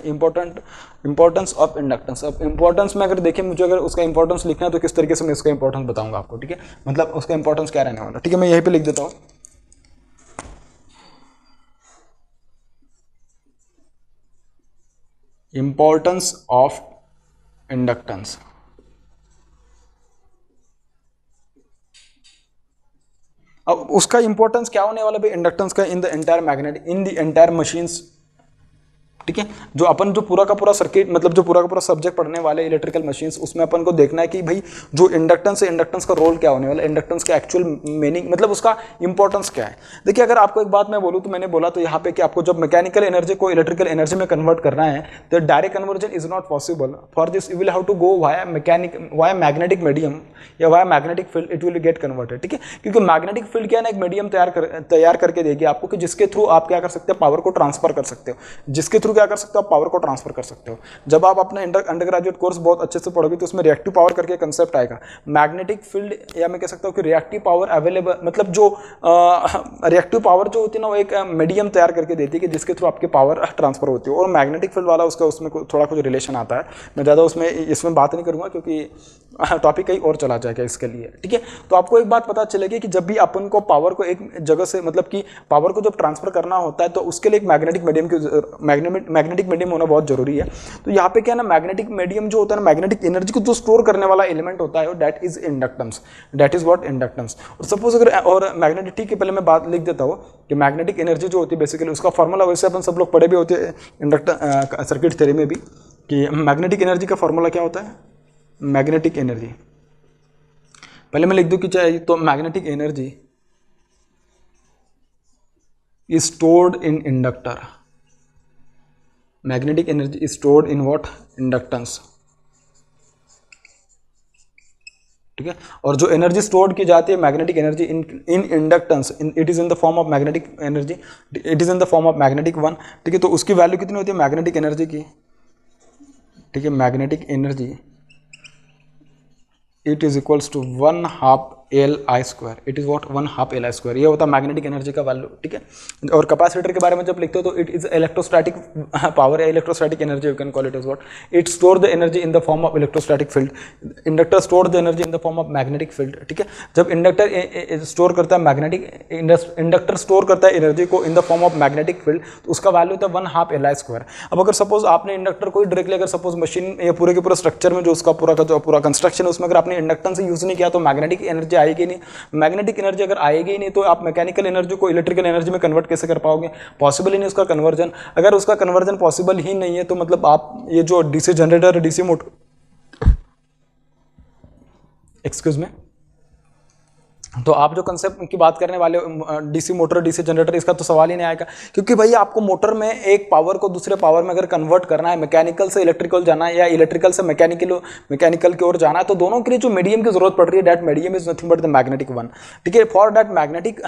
इंपॉर्टेंस ऑफ इंडक्टेंस। अब इंपॉर्टेंस में अगर देखिए मुझे अगर उसका इंपॉर्टेंस लिखना है तो किस तरीके से मैं उसका इंपॉर्टेंस बताऊंगा आपको, ठीक है। मतलब उसका इंपॉर्टेंस क्या रहने वाला, ठीक है। मैं यहीं पे लिख देता हूँ, इंपॉर्टेंस ऑफ इंडक्टेंस। अब उसका इंपॉर्टेंस क्या होने वाला भाई इंडक्टेंस का in the entire magnetic, in the entire machines, ठीक है। जो अपन जो पूरा का पूरा सर्किट, मतलब जो पूरा का पूरा सब्जेक्ट पढ़ने वाले इलेक्ट्रिकल मशीन्स, उसमें अपन को देखना है कि भाई जो इंडक्टेंस है, इंडक्टेंस का रोल क्या होने वाला है, इंडक्टेंस का एक्चुअल मीनिंग, मतलब उसका इंपॉर्टेंस क्या है। देखिए अगर आपको एक बात मैं बोलूँ तो मैंने बोला तो यहाँ पे कि आपको जब मैकेनिकल एनर्जी को इलेक्ट्रिकल एनर्जी में कन्वर्ट करना है तो direct conversion is not possible. For this you will have to go via magnetic medium या via magnetic field, it will get converted, ठीक है। क्योंकि मैग्नेटिक फील्ड क्या है ना, एक मीडियम तैयार करके देगी आपको कि जिसके थ्रू आप क्या कर सकते हो, पावर को ट्रांसफर कर सकते हो, जिसके थ्रू क्या कर सकते हो, आप पावर को ट्रांसफर कर सकते हो। जब आप अपना अंडर ग्रेजुएट कोर्स बहुत अच्छे से पढ़ोगे तो उसमें रिएक्टिव पावर करके कंसेप्ट आएगा। मैग्नेटिक फील्ड, या मैं कह सकता हूँ कि रिएक्टिव पावर अवेलेबल, मतलब जो रिएक्टिव पावर जो होती है ना, वो एक मीडियम तैयार करके देती है कि जिसके थ्रू आपकी पावर ट्रांसफर होती है। और मैग्नेटिक फील्ड वाला उसका उसमें थोड़ा कुछ रिलेशन आता है। मैं ज़्यादा इसमें बात नहीं करूँगा क्योंकि टॉपिक कहीं और चला जाएगा इसके लिए, ठीक है। तो आपको एक बात पता चलेगी कि जब भी अपन को पावर को एक जगह से, मतलब कि पावर को जब ट्रांसफर करना होता है तो उसके लिए एक मैग्नेटिक मीडियम होना बहुत जरूरी है। तो यहाँ पे क्या है ना, मैग्नेटिक मीडियम जो होता है ना, मैग्नेटिक एनर्जी को जो स्टोर करने वाला एलिमेंट होता है, that is inductance, that is what inductance. और सपोज अगर और मैग्नेटिक, ठीक है, पहले मैं बात लिख देता हूँ कि मैग्नेटिक एनर्जी जो होती है बेसिकली उसका फॉर्मूला, वैसे अपन सब लोग पढ़े भी होते हैं इंडक्टर सर्किट थ्योरी में भी, कि मैग्नेटिक एनर्जी का फॉर्मूला क्या होता है, मैग्नेटिक एनर्जी। पहले मैं लिख दूं कि चाहे तो magnetic energy is stored in inductor, magnetic energy is stored in what, inductance, ठीक है। और जो एनर्जी स्टोर्ड की जाती है magnetic energy in inductance, it is in the form of magnetic energy, it is in the form of magnetic one, ठीक है। तो उसकी वैल्यू कितनी होती है मैग्नेटिक एनर्जी की, ठीक है। Magnetic energy it is equals to 1/2 Li², it is what 1/2 Li², ये होता है मैग्नेटिक एनर्जी का वैल्यू, ठीक है। और कैपेसिटर के बारे में जब लिखते हो तो इट इज इलेक्ट्रोस्टैटिक पावर या electrostatic energy, you can call it is what, it store the energy in the form of electrostatic field, inductor store the energy in the form of magnetic field, ठीक है। जब इंडक्टर स्टोर करता है इंडक्टर स्टोर करता है एनर्जी को in the form of magnetic field, तो उसका वैल्यू होता है 1/2 Li²। अब अगर सपोज आपने इंडक्टर को डायरेक्टली, अगर सपोज मशीन या पूरे के पूरे स्ट्रक्चर में जो उसका पूरा कंस्ट्रक्शन है उसमें अगर आपने इंडक्टेंस यूज नहीं किया तो मैग्नेटिक एनर्जी आएगी नहीं। मैग्नेटिक एनर्जी अगर आएगी ही नहीं तो आप मैकेनिकल एनर्जी को इलेक्ट्रिकल एनर्जी में कन्वर्ट कैसे कर पाओगे, पॉसिबल ही नहीं उसका कन्वर्जन। अगर उसका कन्वर्जन पॉसिबल ही नहीं है तो मतलब आप ये जो DC generator, DC motor, excuse में, तो आप जो कंसेप्ट की बात करने वाले डीसी मोटर, डीसी जनरेटर, इसका तो सवाल ही नहीं आएगा। क्योंकि भाई आपको मोटर में एक पावर को दूसरे पावर में अगर कन्वर्ट करना है, मैकेनिकल से इलेक्ट्रिकल जाना है या इलेक्ट्रिकल से मैकेनिकल की ओर जाना है, तो दोनों के लिए जो मीडियम की जरूरत पड़ रही है, that medium is nothing but the magnetic one, ठीक है। For that magnetic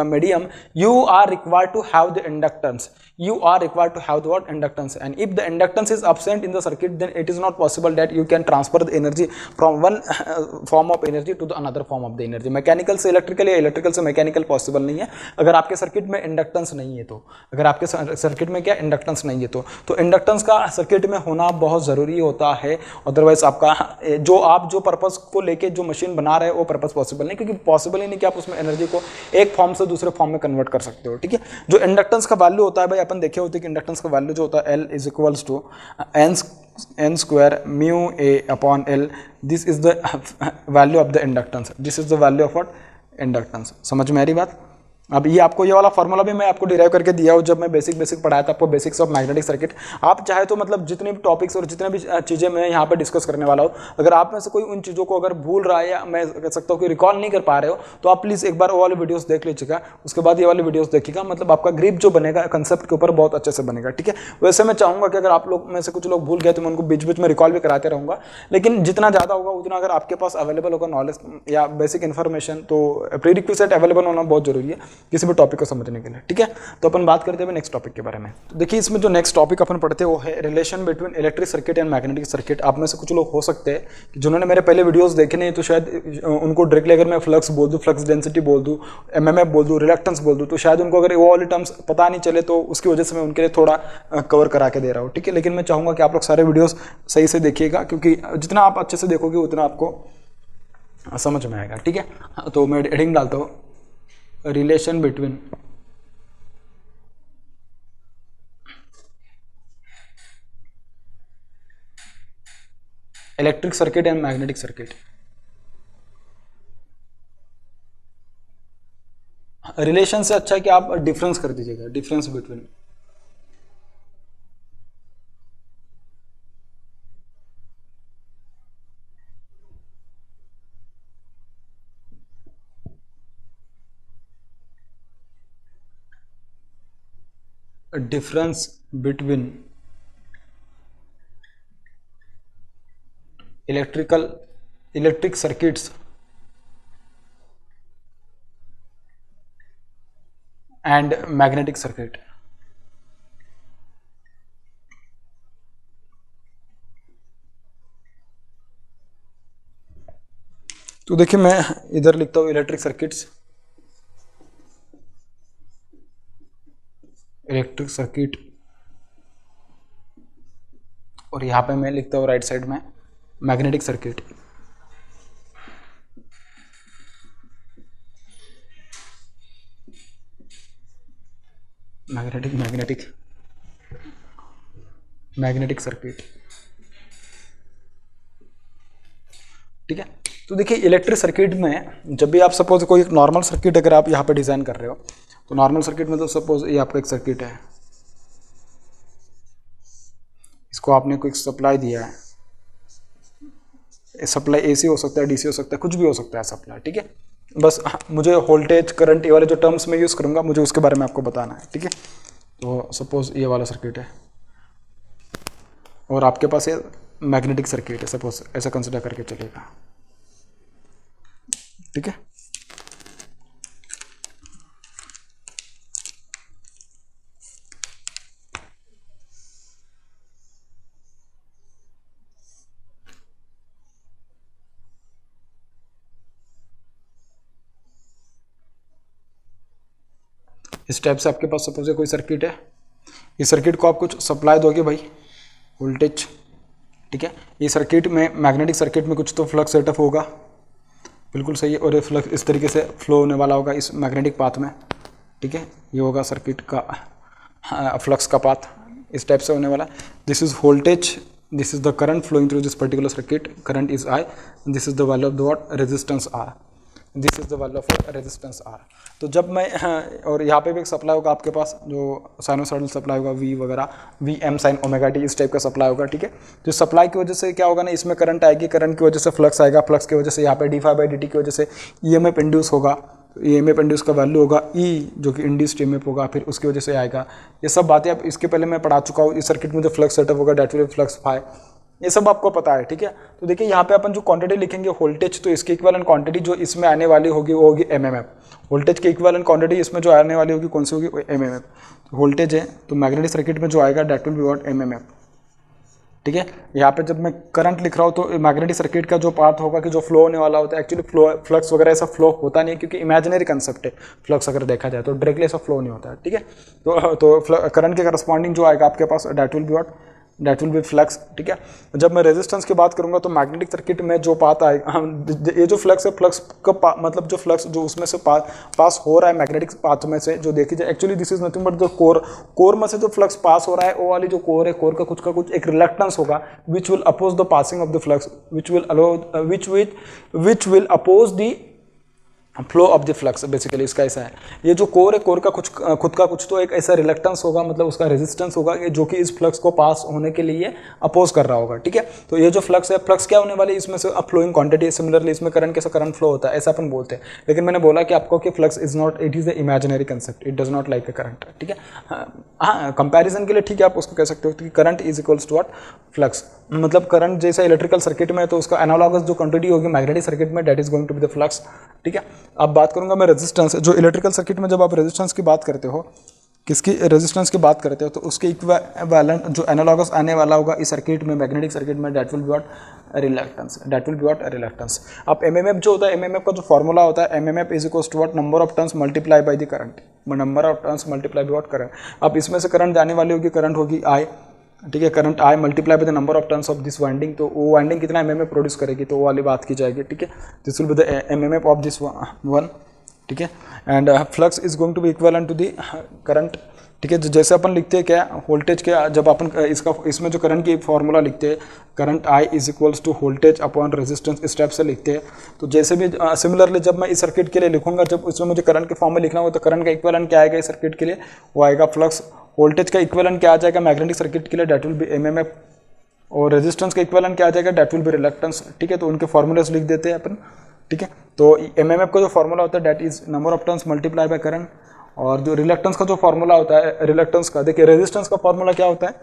medium you are required to have the inductance, you are required to have the what inductance, and if the inductance is absent in the circuit then it is not possible that you can transfer the energy from one form of energy to the another form of the energy। Mechanical से इलेक्ट्रिकल या इलेक्ट्रिकल से मैकेनिकल पॉसिबल नहीं है अगर आपके सर्किट में इंडक्टेंस नहीं है तो, अगर आपके सर्किट में क्या इंडक्टेंस नहीं है तो इंडक्टेंस का सर्किट में होना बहुत ज़रूरी होता है। अदरवाइज आपका जो पर्पस को लेके जो मशीन बना रहे हैं वो पर्पस पॉसिबल नहीं, क्योंकि पॉसिबल ही नहीं कि आप उसमें एनर्जी को एक फॉर्म से दूसरे फॉर्म में कन्वर्ट कर सकते हो, ठीक है। जो इंडक्टेंस का वैल्यू होता है भाई, अपन देखे होते हैं कि इंडक्टेंस का वैल्यू जो होता है L is equals to n square mu a upon L. This is the value of the inductance. This is the value of what? Inductance. समझ में आ रही बात? अब ये आपको ये वाला फॉर्मूला भी मैं आपको डिराइव करके दिया हूँ जब मैं बेसिक पढ़ाया था आपको, बेसिक्स ऑफ मैग्नेटिक सर्किट। आप चाहे तो मतलब जितने भी टॉपिक्स और जितने भी चीज़ें मैं यहाँ पे डिस्कस करने वाला हूँ, अगर आप में से कोई उन चीज़ों को अगर भूल रहा है या मैं कह सकता हूँ कि रिकॉल नहीं कर पा रहे हो, तो आप प्लीज़ एक बार वो वाले वीडियोस देख लीजिएगा, उसके बाद ये वाले वीडियोस देखिएगा, मतलब आपका ग्रिप जो बनेगा कंसेप्ट के ऊपर बहुत अच्छे से बनेगा, ठीक है। वैसे मैं चाहूँगा कि अगर आप लोग में से कुछ लोग भूल गए तो मैं उनको बीच बीच में रिकॉल भी कराते रहूँगा, लेकिन जितना ज़्यादा होगा उतना अगर आपके पास अवेलेबल होगा नॉलेज या बेसिक इन्फॉर्मेशन, तो प्रीरिक्विजिट अवेलेबल होना बहुत जरूरी है किसी भी टॉपिक को समझने के लिए, ठीक है। तो अपन बात करते हैं नेक्स्ट टॉपिक के बारे में। तो देखिए इसमें जो नेक्स्ट टॉपिक अपन पढ़ते हैं वो है relation between electric circuit and magnetic circuit. आप में से कुछ लोग हो सकते हैं कि जिन्होंने मेरे पहले वीडियोस देखे नहीं, तो शायद उनको डायरेक्टली अगर मैं फ्लक्स बोल दूँ, फ्लक्स डेंसिटी बोल दूँ, एमएमएफ बोल दूँ, रिलक्टेंस बोल दूँ, तो शायद उनको अगर वो वाले टर्म्स पता नहीं चले, तो उसकी वजह से मैं उनके लिए थोड़ा कवर करा के दे रहा हूँ, ठीक है। लेकिन मैं चाहूँगा कि आप लोग सारे वीडियोज़ सही से देखिएगा, क्योंकि जितना आप अच्छे से देखोगे उतना आपको समझ में आएगा, ठीक है। तो मैं हेडिंग डालता हूँ relation between electric circuit and magnetic circuit. Relation से अच्छा है कि आप डिफरेंस कर दीजिएगा, difference between electric circuits and magnetic circuit. तो देखिए मैं इधर लिखता हूँ इलेक्ट्रिक सर्किट और यहाँ पे मैं लिखता हूँ राइट साइड में मैग्नेटिक सर्किट। मैग्नेटिक सर्किट, ठीक है। तो देखिए इलेक्ट्रिक सर्किट में जब भी आप सपोज कोई एक नॉर्मल सर्किट अगर आप यहाँ पे डिजाइन कर रहे हो, तो नॉर्मल सर्किट में तो सपोज ये आपका एक सर्किट है, इसको आपने कोई सप्लाई दिया है, सप्लाई एसी हो सकता है, डीसी हो सकता है, कुछ भी हो सकता है सप्लाई, ठीक है। बस मुझे वोल्टेज करंट ये वाले जो टर्म्स में यूज करूंगा मुझे उसके बारे में आपको बताना है, ठीक है। तो सपोज ये वाला सर्किट है और आपके पास ये मैग्नेटिक सर्किट है, सपोज ऐसा कंसिडर करके चलेगा, ठीक है। इस टाइप से आपके पास सपोज कोई सर्किट है, इस सर्किट को आप कुछ सप्लाई दोगे भाई वोल्टेज, ठीक है। ये सर्किट में मैग्नेटिक सर्किट में कुछ तो फ्लक्स सेटअप होगा, बिल्कुल सही है, और ये फ्लक्स इस तरीके से फ्लो होने वाला होगा इस मैग्नेटिक पाथ में, ठीक है। ये होगा सर्किट का फ्लक्स का पाथ, इस टाइप से होने वाला। This is voltage, this is the current flowing through this particular circuit, current is I, this is the value of the what resistance R, this is the value of resistance R. तो जब मैं और यहाँ पे भी एक सप्लाई होगा आपके पास जो साइनोसॉइडल सप्लाई होगा, वी वगैरह, V M sine omega T, इस टाइप का सप्लाई होगा, ठीक है। तो सप्लाई की वजह से क्या होगा ना, इसमें करंट आएगी, करंट की वजह से फ्लक्स आएगा, फ्लक्स की वजह से यहाँ पे डी∅dt की वजह से ईएमएफ इंड्यूस होगा, ईएमएफ इंड्यूस का वैल्यू होगा ई, जो कि इंड्यूस्ड ईएमएफ होगा, फिर उसकी वजह से आएगा। ये सब बातें आप इसके पहले मैं पढ़ा चुका हूँ। इस सर्किट में जो फ्लक्स सेटअप होगा डेट विल फ्लक्स फाई, ये सब आपको पता है, ठीक है। तो देखिए यहाँ पे अपन जो क्वांटिटी लिखेंगे वोल्टेज, तो इसकी इक्विवेलेंट क्वांटिटी जो इसमें आने वाली होगी वो होगी एमएमएफ। वोल्टेज की इक्विवेलेंट क्वांटिटी इसमें जो आने वाली होगी कौन सी होगी, एमएमएफ। तो वोल्टेज है तो मैग्नेटिक सर्किट में जो आएगा that will be what, MMF, ठीक है। यहाँ पे जब मैं करंट लिख रहा हूँ तो मैग्नेटिक सर्किट का जो पार्ट होगा कि जो फ्लो होने वाला होता है, एक्चुअली फ्लो फ्लक्स वगैरह ऐसा फ्लो होता नहीं है, क्योंकि इमेजिनरी कंसेप्ट है फ्लक्स, अगर देखा जाए तो डायरेक्टली ऐसा फ्लो नहीं होता है, ठीक है। तो करंट के करस्पॉन्डिंग जो आएगा आपके पास that will be what, that will be flux. ठीक है, जब मैं रेजिस्टेंस की बात करूंगा तो मैग्नेटिक सर्किट में जो पाथ आएगा, ये जो फ्लक्स है, फ्लक्स का मतलब जो फ्लक्स जो उसमें से पास हो रहा है मैग्नेटिक पाथ में से, जो देखी जाए actually this is nothing but the core में से जो फ्लक्स पास हो रहा है, वो वाली जो कोर है, कोर का कुछ एक रिलक्टेंस होगा which will oppose the passing of the flux, which will oppose the flow of the flux. Basically इसका ऐसा है, ये जो कोर है, कोर का खुद का कुछ तो एक ऐसा रिलक्टेंस होगा, मतलब उसका रेजिस्टेंस होगा जो कि इस फ्लक्स को पास होने के लिए अपोज कर रहा होगा। ठीक है, तो ये जो फ्लक्स है, फ्लक्स क्या होने वाली है, इसमें से फ्लोइंग क्वांटिटी। सिमिलरली इसमें करंट कैसा करंट फ्लो होता है ऐसा अपन बोलते हैं, लेकिन मैंने बोला कि आपको कि flux is not, it is the imaginary concept, it does not like a current. ठीक है, हाँ कंपैरिजन के लिए ठीक है, आप उसको कह सकते हो कि current is equals to what, flux. मतलब करंट जैसा इलेक्ट्रिकल सर्किट में है तो उसका एनालॉगस जो क्वांटिटी होगी मैग्नेटिक सर्किट में, that is going to be the flux. ठीक है, अब बात करूंगा मैं रेजिस्टेंस। जो इलेक्ट्रिकल सर्किट में जब आप रेजिस्टेंस की बात करते हो, किसकी रेजिस्टेंस की बात करते हो, तो उसके इक्विवेलेंट जो एनालॉगस आने वाला होगा इस सर्किट में, मैग्नेटिक सर्किट में, that will be what, reluctance. That will be what, reluctance. अब एमएमएफ जो होता है, एमएमएफ का जो फॉर्मूला होता है, MMF is equals to what, number of turns multiply by the current, number of turns multiply by what, current. अब इसमें से करंट जाने वाली होगी, करंट होगी आई। ठीक है, current I multiply by the number of turns of this winding, तो वो वाइंडिंग कितना एमएमएफ प्रोड्यूस करेगी, तो वो वाली बात की जाएगी। ठीक है, this will be the MMF of this one. ठीक है, and flux is going to be equivalent to the current. ठीक है, जैसे अपन लिखते हैं क्या, वोल्टेज के, जब अपन इसमें जो करंट की फॉर्मूला लिखते हैं, current I is equals to voltage upon resistance, इस टाइप से लिखते हैं। तो जैसे भी सिमिलरली जब मैं इस सर्किट के लिए लिखूंगा, जब उसमें मुझे करंट के फॉर्म में लिखना होगा, तो करंट का इक्विवेलेंट क्या आएगा इस सर्किट के लिए, वो आएगा फ्लक्स। वोल्टेज का इक्विवेलेंट क्या आ जाएगा मैग्नेटिक सर्किट के लिए, दैट विल बी एमएमएफ। और रेजिस्टेंस का इक्विवेलेंट क्या आ जाएगा, दैट विल बी रिलक्टेंस। ठीक है, तो उनके फॉर्मूलाज लिख देते हैं अपन। ठीक है, तो एमएमएफ का जो फॉर्मूला होता है, that is number of turns multiply by current. और जो रिलक्टेंस का जो फॉर्मूला होता है, रिलक्टेंस का देखिए, रेजिस्टेंस का फॉर्मूला क्या होता है,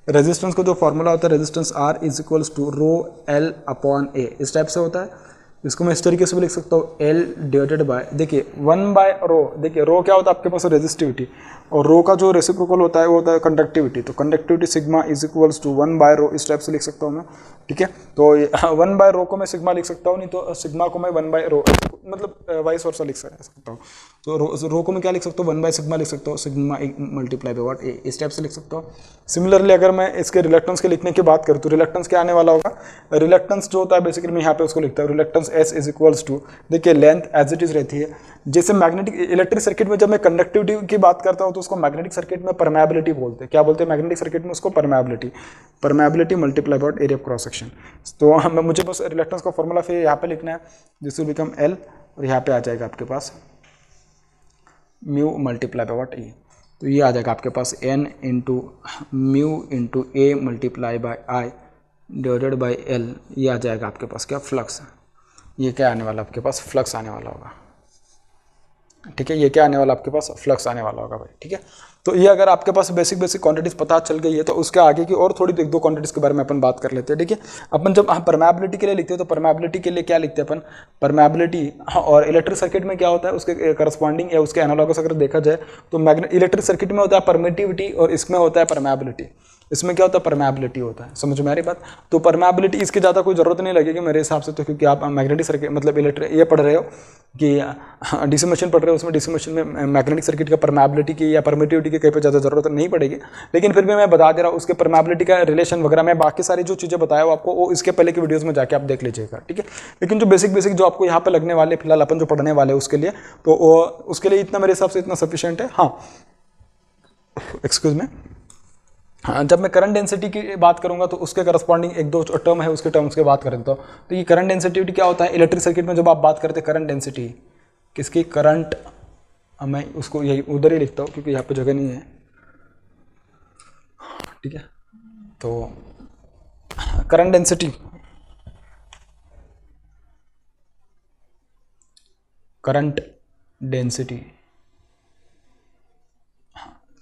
रेजिस्टेंस का जो फॉर्मूला होता है, resistance R is equals to rho L upon A, इस टाइप से होता है। इसको मैं इस तरीके से भी लिख सकता हूँ, एल डिवाइडेड बाय, देखिए 1 बाय रो। देखिए रो क्या होता है आपके पास, रेजिस्टिविटी, और रो का जो रेसिप्रोकल होता है वो होता है कंडक्टिविटी। तो conductivity sigma is equals to 1 by rho, इस टाइप से लिख सकता हूँ मैं। ठीक है, तो 1 बाय रो को मैं सिग्मा लिख सकता हूँ, नहीं तो सिग्मा को मैं 1 बाय रो, मतलब वाइस वर्सा लिख सकता हूँ। तो रो को मैं क्या लिख सकता हूँ, 1 बाय सिग्मा लिख सकता हूँ, सिग्मा मल्टीप्लाई बाय व्हाट, ए, इस टाइप से लिख सकता हूँ। सिमिलरली अगर मैं इसके रिलक्टेंस के लिखने की बात करूँ, तो रिलक्टेंस क्या आने वाला होगा, रिलक्टेंस जो होता है बेसिकली मैं यहाँ पे उसको लिखता हूँ, reluctance S is equals to, देखिए लेंथ एज इट इज रहती है। जैसे मैग्नेटिक इलेक्ट्रिक सर्किट में जब मैं कंडक्टिविटी की बात करता हूँ, तो उसको मैग्नेटिक सर्किट में परमेबिलिटी बोलते हैं। क्या बोलते हैं मैग्नेटिक सर्किट में उसको, permeability multiply by area of cross section. तो मुझे बस रिलक्टेंस का फॉर्मूला फिर यहाँ पे लिखना है, दिस विल बिकम एल, और यहाँ पे आ जाएगा आपके पास mu multiply by what, A. तो ये आ जाएगा आपके पास N into mu into A multiply by I divided by L. ये आ जाएगा आपके पास क्या, फ्लक्स। ये क्या आने वाला आपके पास, फ्लक्स आने वाला होगा। ठीक है, ये क्या आने वाला आपके पास, फ्लक्स आने वाला होगा भाई। ठीक है, तो ये अगर आपके पास बेसिक क्वांटिटीज पता चल गई है, तो उसके आगे की और थोड़ी एक दो क्वांटिटीज के बारे में अपन बात कर लेते हैं। ठीक है, अपन जब परमेबिलिटी के लिए लिखते हैं, तो परमेबिलिटी के लिए क्या लिखते हैं अपन, परमेबिलिटी। और इलेक्ट्रिक सर्किट में क्या होता है, उसके करस्पॉन्डिंग या उसके एनालॉगस अगर देखा जाए, तो इलेक्ट्रिक सर्किट में होता है परमिटिविटी, और इसमें होता है परमेबिलिटी। इसमें क्या होता है, परमेबिलिटी होता है। समझ में आ रही बात। तो परमेबिलिटी इसकी ज़्यादा कोई ज़रूरत नहीं लगेगी मेरे हिसाब से, तो क्योंकि आप मैग्नेटिक सर्किट मतलब इलेक्ट्रिक ये पढ़ रहे हो कि डीसी मशीन पढ़ रहे हो, उसमें डीसी मशीन में मैग्नेटिक सर्किट का परमेबिलिटी की या परमिटिविटी की कहीं पर ज़्यादा ज़रूरत नहीं पड़ेगी। लेकिन फिर भी मैं बता दे रहा हूँ, उसके परमेबिलिटी का रिलेशन वगैरह मैं बाकी सारी जो चीज़ें बताया हूँ आपको, वो इसके पहले की वीडियोज़ में जाके आप देख लीजिएगा। ठीक है, लेकिन जो बेसिक जो आपको यहाँ पर लगने वाले फिलहाल अपन जो पढ़ने वाले उसके लिए, तो उसके लिए इतना मेरे हिसाब से इतना सफिशिएंट है। हाँ, एक्सक्यूज में, हाँ, जब मैं करंट डेंसिटी की बात करूंगा, तो उसके करस्पॉन्डिंग एक दो टर्म है, उसके टर्म्स की बात कर देता हूँ। तो ये करंट डेंसिटी क्या होता है इलेक्ट्रिक सर्किट में, जब आप बात करते हैं करंट डेंसिटी किसकी, करंट, मैं उसको यही उधर ही लिखता हूँ क्योंकि यहाँ पे जगह नहीं है। ठीक है, तो करंट डेंसिटी,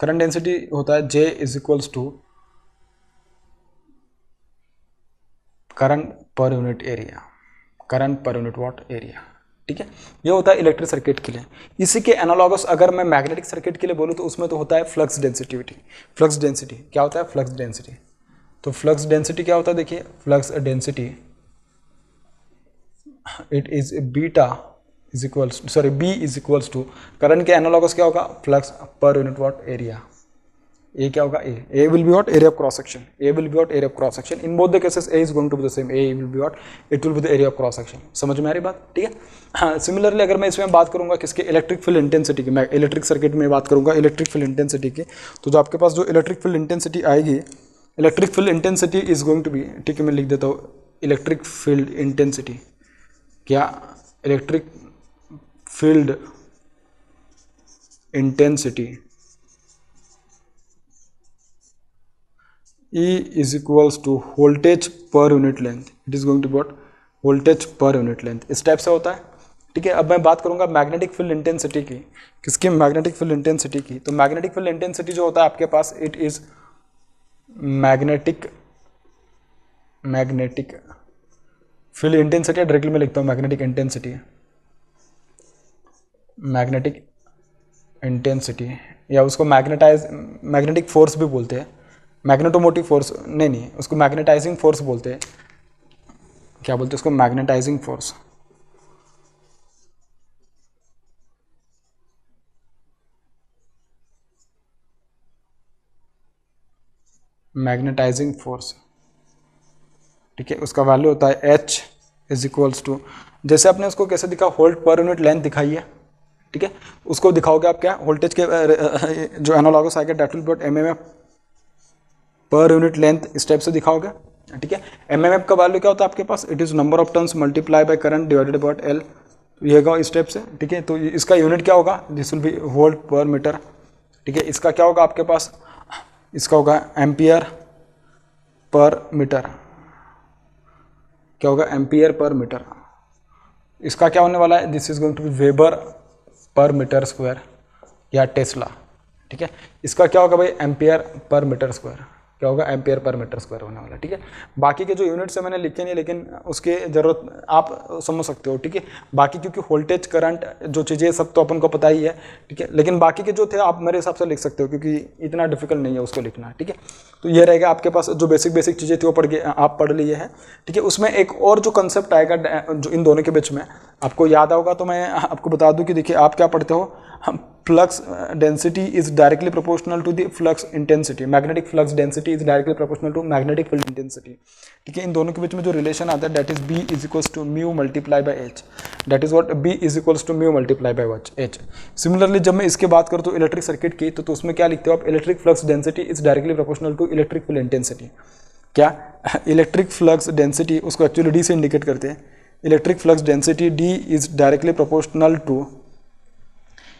करंट डेंसिटी होता है J is equals to current per unit area, current per unit what area. ठीक है, ये होता है इलेक्ट्रिक सर्किट के लिए। इसी के एनालॉगस अगर मैं मैग्नेटिक सर्किट के लिए बोलूँ, तो उसमें तो होता है फ्लक्स डेंसिटी। फ्लक्स डेंसिटी क्या होता है, फ्लक्स डेंसिटी। तो फ्लक्स डेंसिटी क्या होता है, देखिए flux density it is beta is equals, sorry B is equals to, current के एनालॉगस क्या होगा, फ्लक्स पर यूनिट वॉट एरिया। ए क्या होगा, A will be what, area of cross section, A will be what, area of cross section. In both the cases A is going to be the same, A will be what, it will be the area of cross section. समझ में आ रही बात, ठीक है। हाँ, सिमिलरली अगर मैं इसमें बात करूंगा किसके, इलेक्ट्रिक फील्ड इंटेंसिटी की, मैं इलेक्ट्रिक सर्किट में बात करूंगा इलेक्ट्रिक फील्ड इंटेंसिटी की, तो जो आपके पास जो इलेक्ट्रिक फील्ड इंटेंसिटी आएगी, electric field intensity is going to be, ठीक है मैं लिख देता हूँ, इलेक्ट्रिक फील्ड इंटेंसिटी, क्या, electric field intensity E is equals to voltage per unit length, it is going to be what, voltage per unit length, इस टाइप से होता है, ठीक है। अब मैं बात करूंगा मैग्नेटिक फील्ड इंटेंसिटी की, किसकी, मैग्नेटिक फील्ड इंटेंसिटी की। तो मैग्नेटिक फील्ड इंटेंसिटी जो होता है आपके पास, it is magnetic field intensity, directly मैं लिखता हूँ मैग्नेटिक इंटेंसिटी, मैग्नेटिक इंटेंसिटी, या उसको मैग्नेटिक फोर्स भी बोलते हैं, मैग्नेटोमोटिव फोर्स, नहीं उसको मैग्नेटाइजिंग फोर्स बोलते हैं, क्या बोलते हैं उसको, मैग्नेटाइजिंग फोर्स, मैग्नेटाइजिंग फोर्स, ठीक है। उसका वैल्यू होता है H इज इक्वल्स टू, जैसे आपने उसको कैसे दिखा, वोल्ट पर यूनिट लेंथ दिखाई है, ठीक है। उसको दिखाओगे आप क्या, वोल्टेज के जो एनालॉगस आएगा, that will be MMF per unit length, इस टाइप से दिखाओगे, ठीक है। एमएमएफ का वैल्यू क्या होता है आपके पास, it is number of turns multiply by current divided by L, तो ये होगा इस टाइप से, ठीक है। तो इसका यूनिट क्या होगा, दिस विल बी वोल्ट पर मीटर, ठीक है। इसका क्या होगा आपके पास, इसका होगा एम्पियर पर मीटर, क्या होगा, एम्पियर पर मीटर। इसका क्या होने वाला है, this is going to be weber per meter square या टेस्ला, ठीक है। इसका क्या होगा भाई, एम्पियर पर मीटर स्क्वायर, क्या होगा, एम्पियर पर मीटर स्क्वायर होने वाला, ठीक है। बाकी के जो यूनिट्स है मैंने लिखे नहीं, लेकिन उसके जरूरत आप समझ सकते हो, ठीक है। बाकी क्योंकि वोल्टेज करंट जो चीज़ें सब तो अपन को पता ही है, ठीक है, लेकिन बाकी के जो थे आप मेरे हिसाब से लिख सकते हो, क्योंकि इतना डिफिकल्ट नहीं है उसको लिखना, ठीक है। तो ये रहेगा आपके पास, जो बेसिक चीज़ें थी वो आप पढ़ लिए हैं, ठीक है। उसमें एक और जो कंसेप्ट आएगा जो इन दोनों के बीच में आपको याद होगा, तो मैं आपको बता दूं कि देखिए आप क्या पढ़ते हो, flux density is directly proportional to the flux intensity, magnetic flux density is directly proportional to magnetic field intensity, ठीक है। इन दोनों के बीच में जो रिलेशन आता है, that is B is equals to mu multiply by H, that is what, B is equals to mu multiply by H. Similarly जब मैं इसके बात करूँ तो इलेक्ट्रिक सर्किट की, तो उसमें क्या लिखते हो आप, electric flux density is directly proportional to electric field intensity, क्या, इलेक्ट्रिक फ्लक्स डेंसिटी, उसको एक्चुअली डी से इंडिकेट करते हैं, electric flux density D is directly proportional to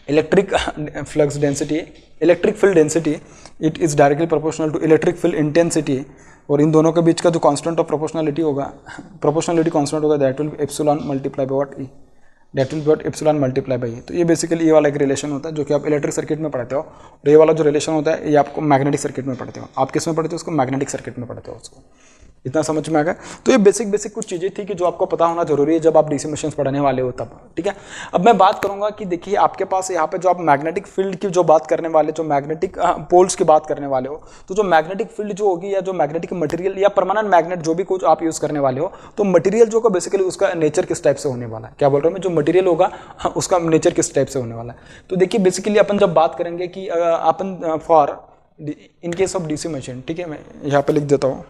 electric flux density, electric field density, it is directly proportional to electric field intensity, और इन दोनों के बीच का जो कांस्टेंट ऑफ प्रोपोर्शनलिटी होगा, प्रोपोर्शनलिटी कांस्टेंट होगा, that will be epsilon multiply by what, E, that will be what, epsilon multiply by E. तो ये बेसिकली ये वाला एक रिलेशन होता है जो कि आप इलेक्ट्रिक सर्किट में पढ़ते हो, और ये वाला जो रिलेशन होता है ये आपको मैग्नेटिक सर्किट में पढ़ते हो। आप किस में पढ़ते हो उसको, मैग्नेटिक सर्किट में पढ़ते हो उसको। इतना समझ में आ गया। तो ये बेसिक कुछ चीज़ें थी कि जो आपको पता होना जरूरी है जब आप डीसी मशीन्स पढ़ने वाले हो तब, ठीक है। अब मैं बात करूंगा कि देखिए आपके पास यहाँ पे जो आप मैग्नेटिक फील्ड की जो बात करने वाले, जो मैग्नेटिक पोल्स की बात करने वाले हो, तो जो मैग्नेटिक फील्ड जो होगी या जो मैग्नेटिक मटेरियल या परमानेंट मैग्नेट जो भी कुछ आप यूज करने वाले हो, तो मटेरियल जो का बेसिकली उसका नेचर किस टाइप से होने वाला है, क्या बोल रहा हूँ मैं, जो मटेरियल होगा उसका नेचर किस टाइप से होने वाला है। तो देखिए बेसिकली अपन जब बात करेंगे कि अपन for in case of DC machine, ठीक है, मैं यहाँ पे लिख देता हूँ,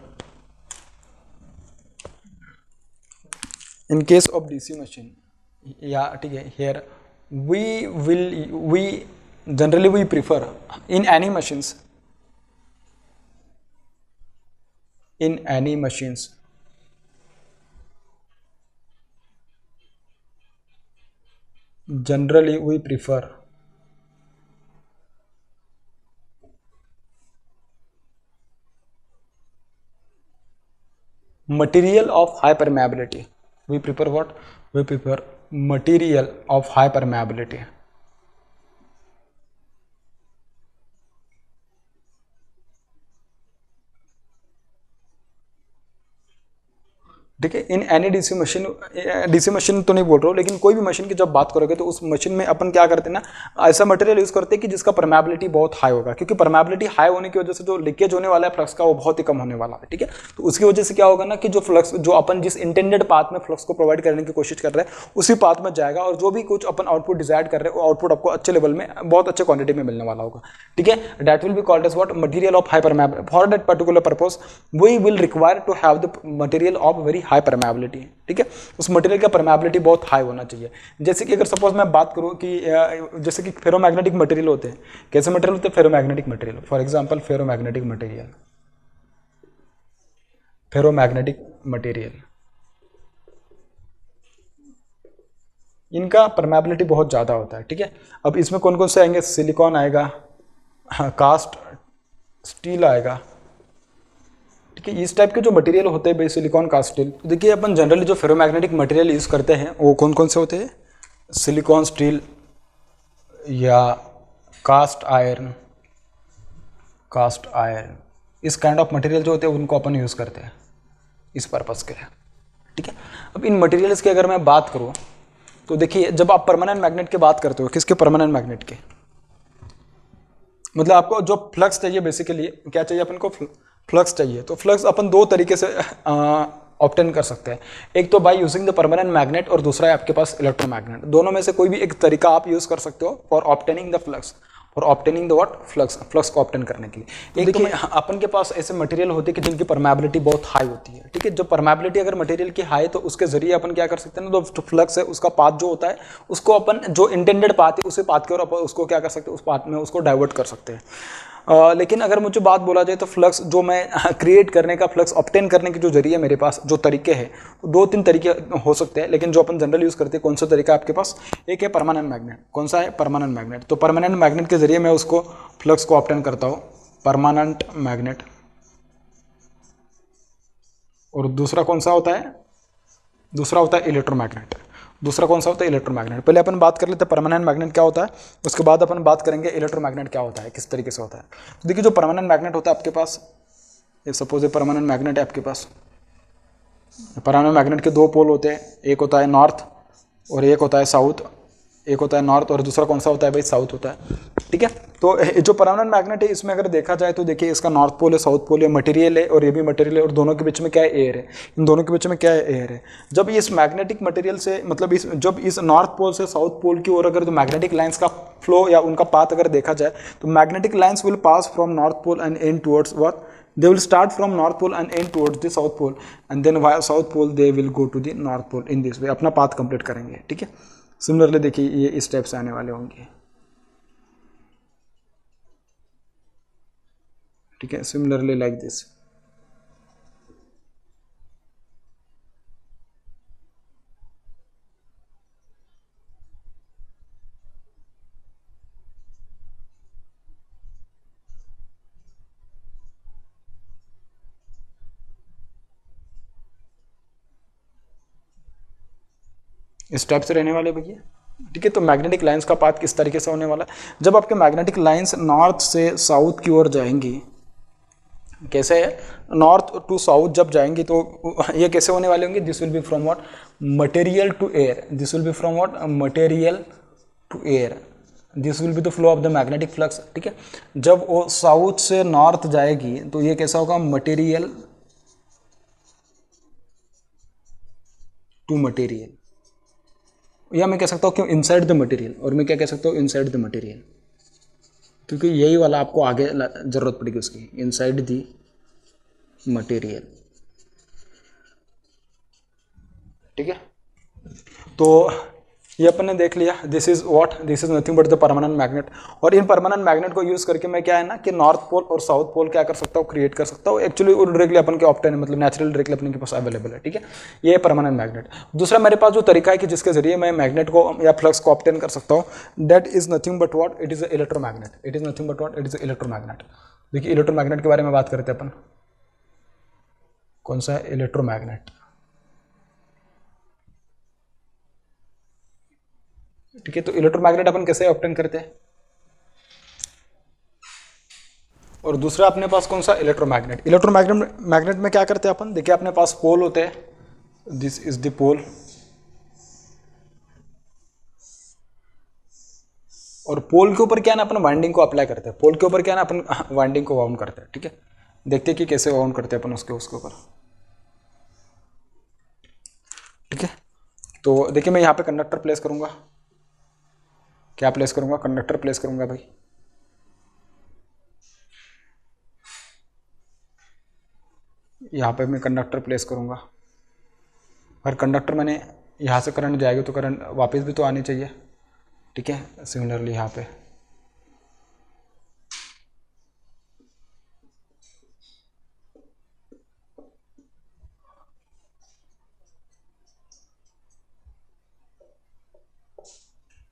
in case of DC machine, yeah, ठीक है, here we generally we prefer in any machines, generally we prefer material of high permeability, we prefer what, we prefer material of high permeability, ठीक है। इन एनी डीसी मशीन तो नहीं बोल रहा हूँ, लेकिन कोई भी मशीन की जब बात करोगे तो उस मशीन में अपन क्या करते हैं ना, ऐसा मटेरियल यूज करते हैं कि जिसका परमेबिलिटी बहुत हाई होगा, क्योंकि परमेबिलिटी हाई होने की वजह से जो लीकेज होने वाला है फ्लक्स का वो बहुत ही कम होने वाला है। ठीक है, तो उसकी वजह से क्या होगा ना कि जो फ्लक्स, जो अपन जिस इंटेंडेड पाथ में फ्लक्स को प्रोवाइड करने की कोशिश कर रहे हैं उसी पाथ में जाएगा, और जो भी कुछ अपन आउटपुट डिजायर कर रहे हैं वो आउटपुट आपको अच्छे लेवल में बहुत अच्छे क्वांटिटी में मिलने वाला होगा। ठीक है, that will be called as what, material of high permeability. For that particular purpose we will require to have the material of very high permeability. ठीक है, उस मटेरियल का परमेबिलिटी बहुत हाई होना चाहिए। जैसे कि अगर सपोज मैं बात करूं कि जैसे कि फेरोमैग्नेटिक मटेरियल होते हैं, कैसे मटेरियल होते हैं, ferromagnetic material. For example ferromagnetic material, ferromagnetic material, इनका परमेबिलिटी बहुत ज़्यादा होता है। ठीक है, अब इसमें कौन कौन से आएंगे, सिलिकॉन आएगा, कास्ट स्टील आएगा। ठीक है, इस टाइप के जो मटेरियल होते हैं, सिलिकॉन, कास्ट स्टील। तो देखिए अपन जनरली जो फेरोमैग्नेटिक मटेरियल यूज़ करते हैं वो कौन कौन से होते हैं, सिलिकॉन, स्टील या कास्ट आयरन, इस काइंड ऑफ मटेरियल जो होते हैं उनको अपन यूज़ करते हैं इस पर्पज़ के लिए। ठीक है, अब इन मटेरियल्स की अगर मैं बात करूँ तो देखिए जब आप परमानेंट मैग्नेट की बात करते हो, किसके, परमानेंट मैग्नेट के, मतलब आपको जो फ्लक्स चाहिए, बेसिकली क्या चाहिए अपन को, फ्लक्स चाहिए। तो फ्लक्स अपन दो तरीके से ऑब्टेन कर सकते हैं, एक तो by using the permanent magnet और दूसरा है आपके पास इलेक्ट्रोमैग्नेट। दोनों में से कोई भी एक तरीका आप यूज कर सकते हो for obtaining the flux, for obtaining the what, flux को ऑब्टेन करने के लिए। एक देखिए अपन के पास ऐसे मटेरियल होते हैं कि जिनकी परमेबिलिटी बहुत हाई होती है। ठीक है, जो परमेबिलिटी अगर मटेरियल की हाई तो उसके जरिए अपन क्या कर सकते हैं ना, जो फ्लक्स है उसका पाथ जो होता है उसको अपन जो इंटेंडेड पाथ है उसी पाथ के और अपन उसको क्या कर सकते हैं, उस पाथ में उसको डाइवर्ट कर सकते हैं। लेकिन अगर मुझे बात बोला जाए तो फ्लक्स जो मैं क्रिएट करने का, फ्लक्स ऑब्टेन करने के जो जरिए मेरे पास जो तरीके हैं, तो दो तीन तरीके हो सकते हैं, लेकिन जो अपन जनरल यूज़ करते हैं, कौन सा तरीका आपके पास, एक है परमानेंट मैग्नेट। कौन सा है, परमानेंट मैग्नेट। तो परमानेंट मैग्नेट के जरिए मैं उसको फ्लक्स को ऑब्टेन करता हूँ, परमानेंट मैग्नेट। और दूसरा कौन सा होता है, दूसरा होता है इलेक्ट्रोमैग्नेट। दूसरा कौन सा होता है, इलेक्ट्रोमैग्नेट। पहले अपन बात कर लेते हैं परमानेंट मैग्नेट क्या होता है, उसके बाद अपन बात करेंगे इलेक्ट्रोमैग्नेट क्या होता है, किस तरीके से होता है। तो देखिए जो परमानेंट मैग्नेट होता है आपके पास, एक सपोज है परमानेंट मैग्नेट है आपके पास। परमानेंट मैग्नेट के दो पोल होते हैं, एक होता है नॉर्थ और एक होता है साउथ। एक होता है नॉर्थ और दूसरा कौन सा होता है भाई, साउथ होता है। ठीक है, तो जो परमानेंट मैग्नेट है इसमें अगर देखा जाए तो देखिए इसका नॉर्थ पोल है, साउथ पोल है, मटेरियल है और ये भी मटेरियल है, और दोनों के बीच में क्या है, एयर है। इन दोनों के बीच में क्या है, एयर है। जब इस मैग्नेटिक मटेरियल से, मतलब जब इस नॉर्थ पोल से साउथ पोल की ओर अगर तो मैग्नेटिक लाइन्स का फ्लो या उनका पाथ अगर देखा जाए तो magnetic lines will pass from north pole and and towards what, they will start from north pole and end towards the south pole, and then via south pole they will go to the north pole in this way, अपना पाथ कंप्लीट करेंगे। ठीक है, सिमिलरली देखिए ये इस स्टेप्स आने वाले होंगे। ठीक है, सिमिलरली लाइक दिस। इस टाइप से रहने वाले भैया। ठीक है, तो मैग्नेटिक लाइंस का पाथ किस तरीके से होने वाला है, जब आपके मैग्नेटिक लाइंस नॉर्थ से साउथ की ओर जाएंगी, कैसे है, नॉर्थ टू साउथ जब जाएंगी तो ये कैसे होने वाले होंगे, this will be from what, material to air. This will be from what, material to air. This will be the flow of the magnetic flux. ठीक है, जब वो साउथ से नॉर्थ जाएगी तो ये कैसा होगा, मटेरियल टू मटेरियल, या मैं कह सकता हूँ क्यों इनसाइड द मटेरियल, और मैं क्या कह सकता हूँ, इनसाइड द मटेरियल, क्योंकि यही वाला आपको आगे जरूरत पड़ेगी उसकी, इनसाइड द मटेरियल। ठीक है, तो ये अपन ने देख लिया, this is what, this is nothing but the permanent magnet. और इन परमानेंट मैग्नेट को यूज करके मैं क्या है ना कि नॉर्थ पोल और साउथ पोल क्या कर सकता हूँ, क्रिएट कर सकता हूँ। एक्चुअली डायरेक्टली अपन के ऑप्टेन, मतलब नेचुरल डायरेक्टली अपने के पास अवेलेबल है। ठीक है, ये परमानेंट मैग्नेट। दूसरा मेरे पास जो तरीका है कि जिसके जरिए मैं मैग्नेट को या फ्लक्स को ऑप्टेन कर सकता हूँ, that is nothing but what, it is a electromagnet. It is nothing but what, it is a electromagnet. देखिए इलेक्ट्रोमैग्नेट के बारे में बात करते हैं अपन, कौन सा है, इलेक्ट्रोमैग्नेट। ठीक है, तो इलेक्ट्रोमैग्नेट अपन कैसे ऑब्टेन करते हैं, और दूसरा अपने पास कौन सा, इलेक्ट्रोमैग्नेट। इलेक्ट्रोमैग्नेट में क्या करते हैं अपन, देखिए अपने पास पोल होते हैं, दिस इज द पोल, और पोल के ऊपर क्या है ना अपन वाइंडिंग को अप्लाई करते हैं, पोल के ऊपर क्या है ना अपन वाइंडिंग को वाउंड करते हैं, ठीक है। देखते हैं कि कैसे वाउंड करते हैं अपन उसके ऊपर, ठीक है। तो देखिए मैं यहाँ पे कंडक्टर प्लेस करूँगा, क्या प्लेस करूँगा, कंडक्टर प्लेस करूँगा भाई। यहाँ पे मैं कंडक्टर प्लेस करूँगा, और कंडक्टर मैंने यहाँ से करंट जाएगी तो करंट वापस भी तो आनी चाहिए, ठीक है। सिमिलरली यहाँ पे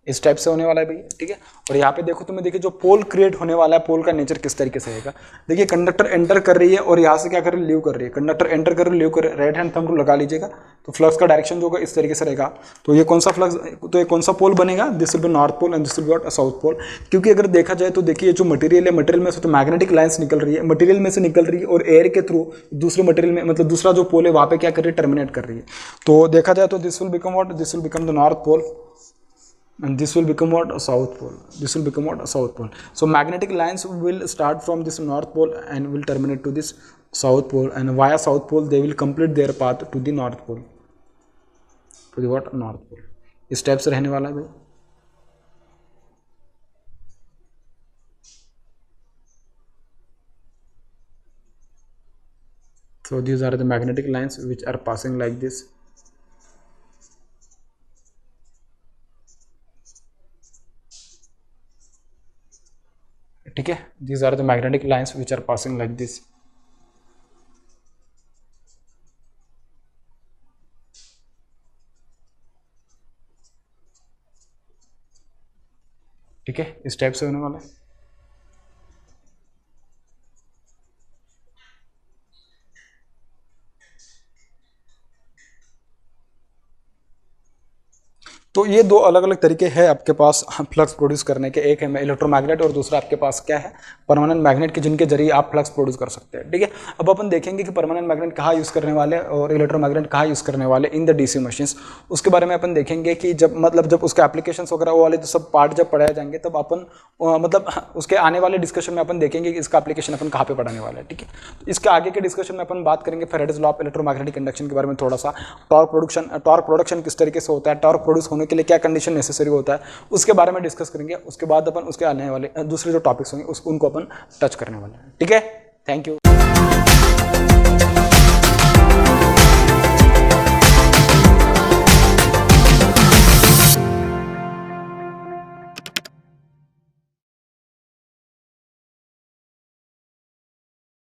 इस टाइप से होने वाला है भैया, ठीक है। और यहाँ पे देखो तुम्हें, देखिए जो पोल क्रिएट होने वाला है, पोल का नेचर किस तरीके से रहेगा। देखिए कंडक्टर एंटर कर रही है और यहाँ से क्या कर रही है, लीव कर रही है। कंडक्टर एंटर कर रही है, लीव कर रही है, राइट हैंड थंब रूल लगा लीजिएगा, तो फ्लक्स का डायरेक्शन जो होगा इस तरीके से रहेगा। तो ये कौन सा फ्लक्स, तो ये कौन सा पोल बनेगा, this will be north pole and this will be south pole. क्योंकि अगर देखा जाए तो देखिए जो मटेरियल है, मटेरियल में से तो मैग्नेटिक लाइन्स निकल रही है, मटेरियल में से निकल रही है, और एयर के थ्रू दूसरे मटेरियल में, मतलब दूसरा जो पोल है वहाँ पे क्या कर रही है, टर्मिनेट कर रही है। तो देखा जाए तो this will become what, this will become the north pole and this will become what, a south pole. This will become what, a south pole. So magnetic lines will start from this north pole and will terminate to this south pole, and via south pole they will complete their path to the north pole, to the what, north pole. इस टाइप से रहने वाला है भाई। So these are the magnetic lines which are passing like this. ठीक है, these are the magnetic lines which are passing like this. ठीक है, इस टाइप से होने वाला है। तो ये दो अलग अलग तरीके हैं आपके पास फ्लक्स प्रोड्यूस करने के, एक है इलेक्ट्रोमैग्नेट और दूसरा आपके पास क्या है, परमानेंट मैग्नेट के, जिनके जरिए आप फ्लक्स प्रोड्यूस कर सकते हैं, ठीक है। अब अपन देखेंगे कि परमानेंट मैग्नेट कहाँ यूज़ करने वाले और इलेक्ट्रोमैग्नेट कहाँ यूज़ करने वाले इन द डीसी मशीन्स। उसके बारे में अपन देखेंगे कि जब उसके एप्लीकेशंस वगैरह वो वाले तो सब पार्ट जब पढ़ाए जाएंगे तब अपन उसके आने वाले डिस्कशन में अपन देखेंगे कि इसका एप्लीकेशन अपन कहाँ पे पढ़ाने वाला है, ठीक है। तो इसके आगे के डिस्कशन में अपन बात करेंगे Faraday's law of electromagnetic induction के बारे में थोड़ा सा, टॉर्क प्रोडक्शन किस तरीके से होता है, टॉर्क प्रोड्यूस होने के लिए क्या कंडीशन नेसेसरी होता है, उसके बारे में डिस्कस करेंगे। उसके बाद अपन उसके आने वाले दूसरे जो टॉपिक्स होंगे उनको अपन टच करने वाले हैं, ठीक है। Thank you.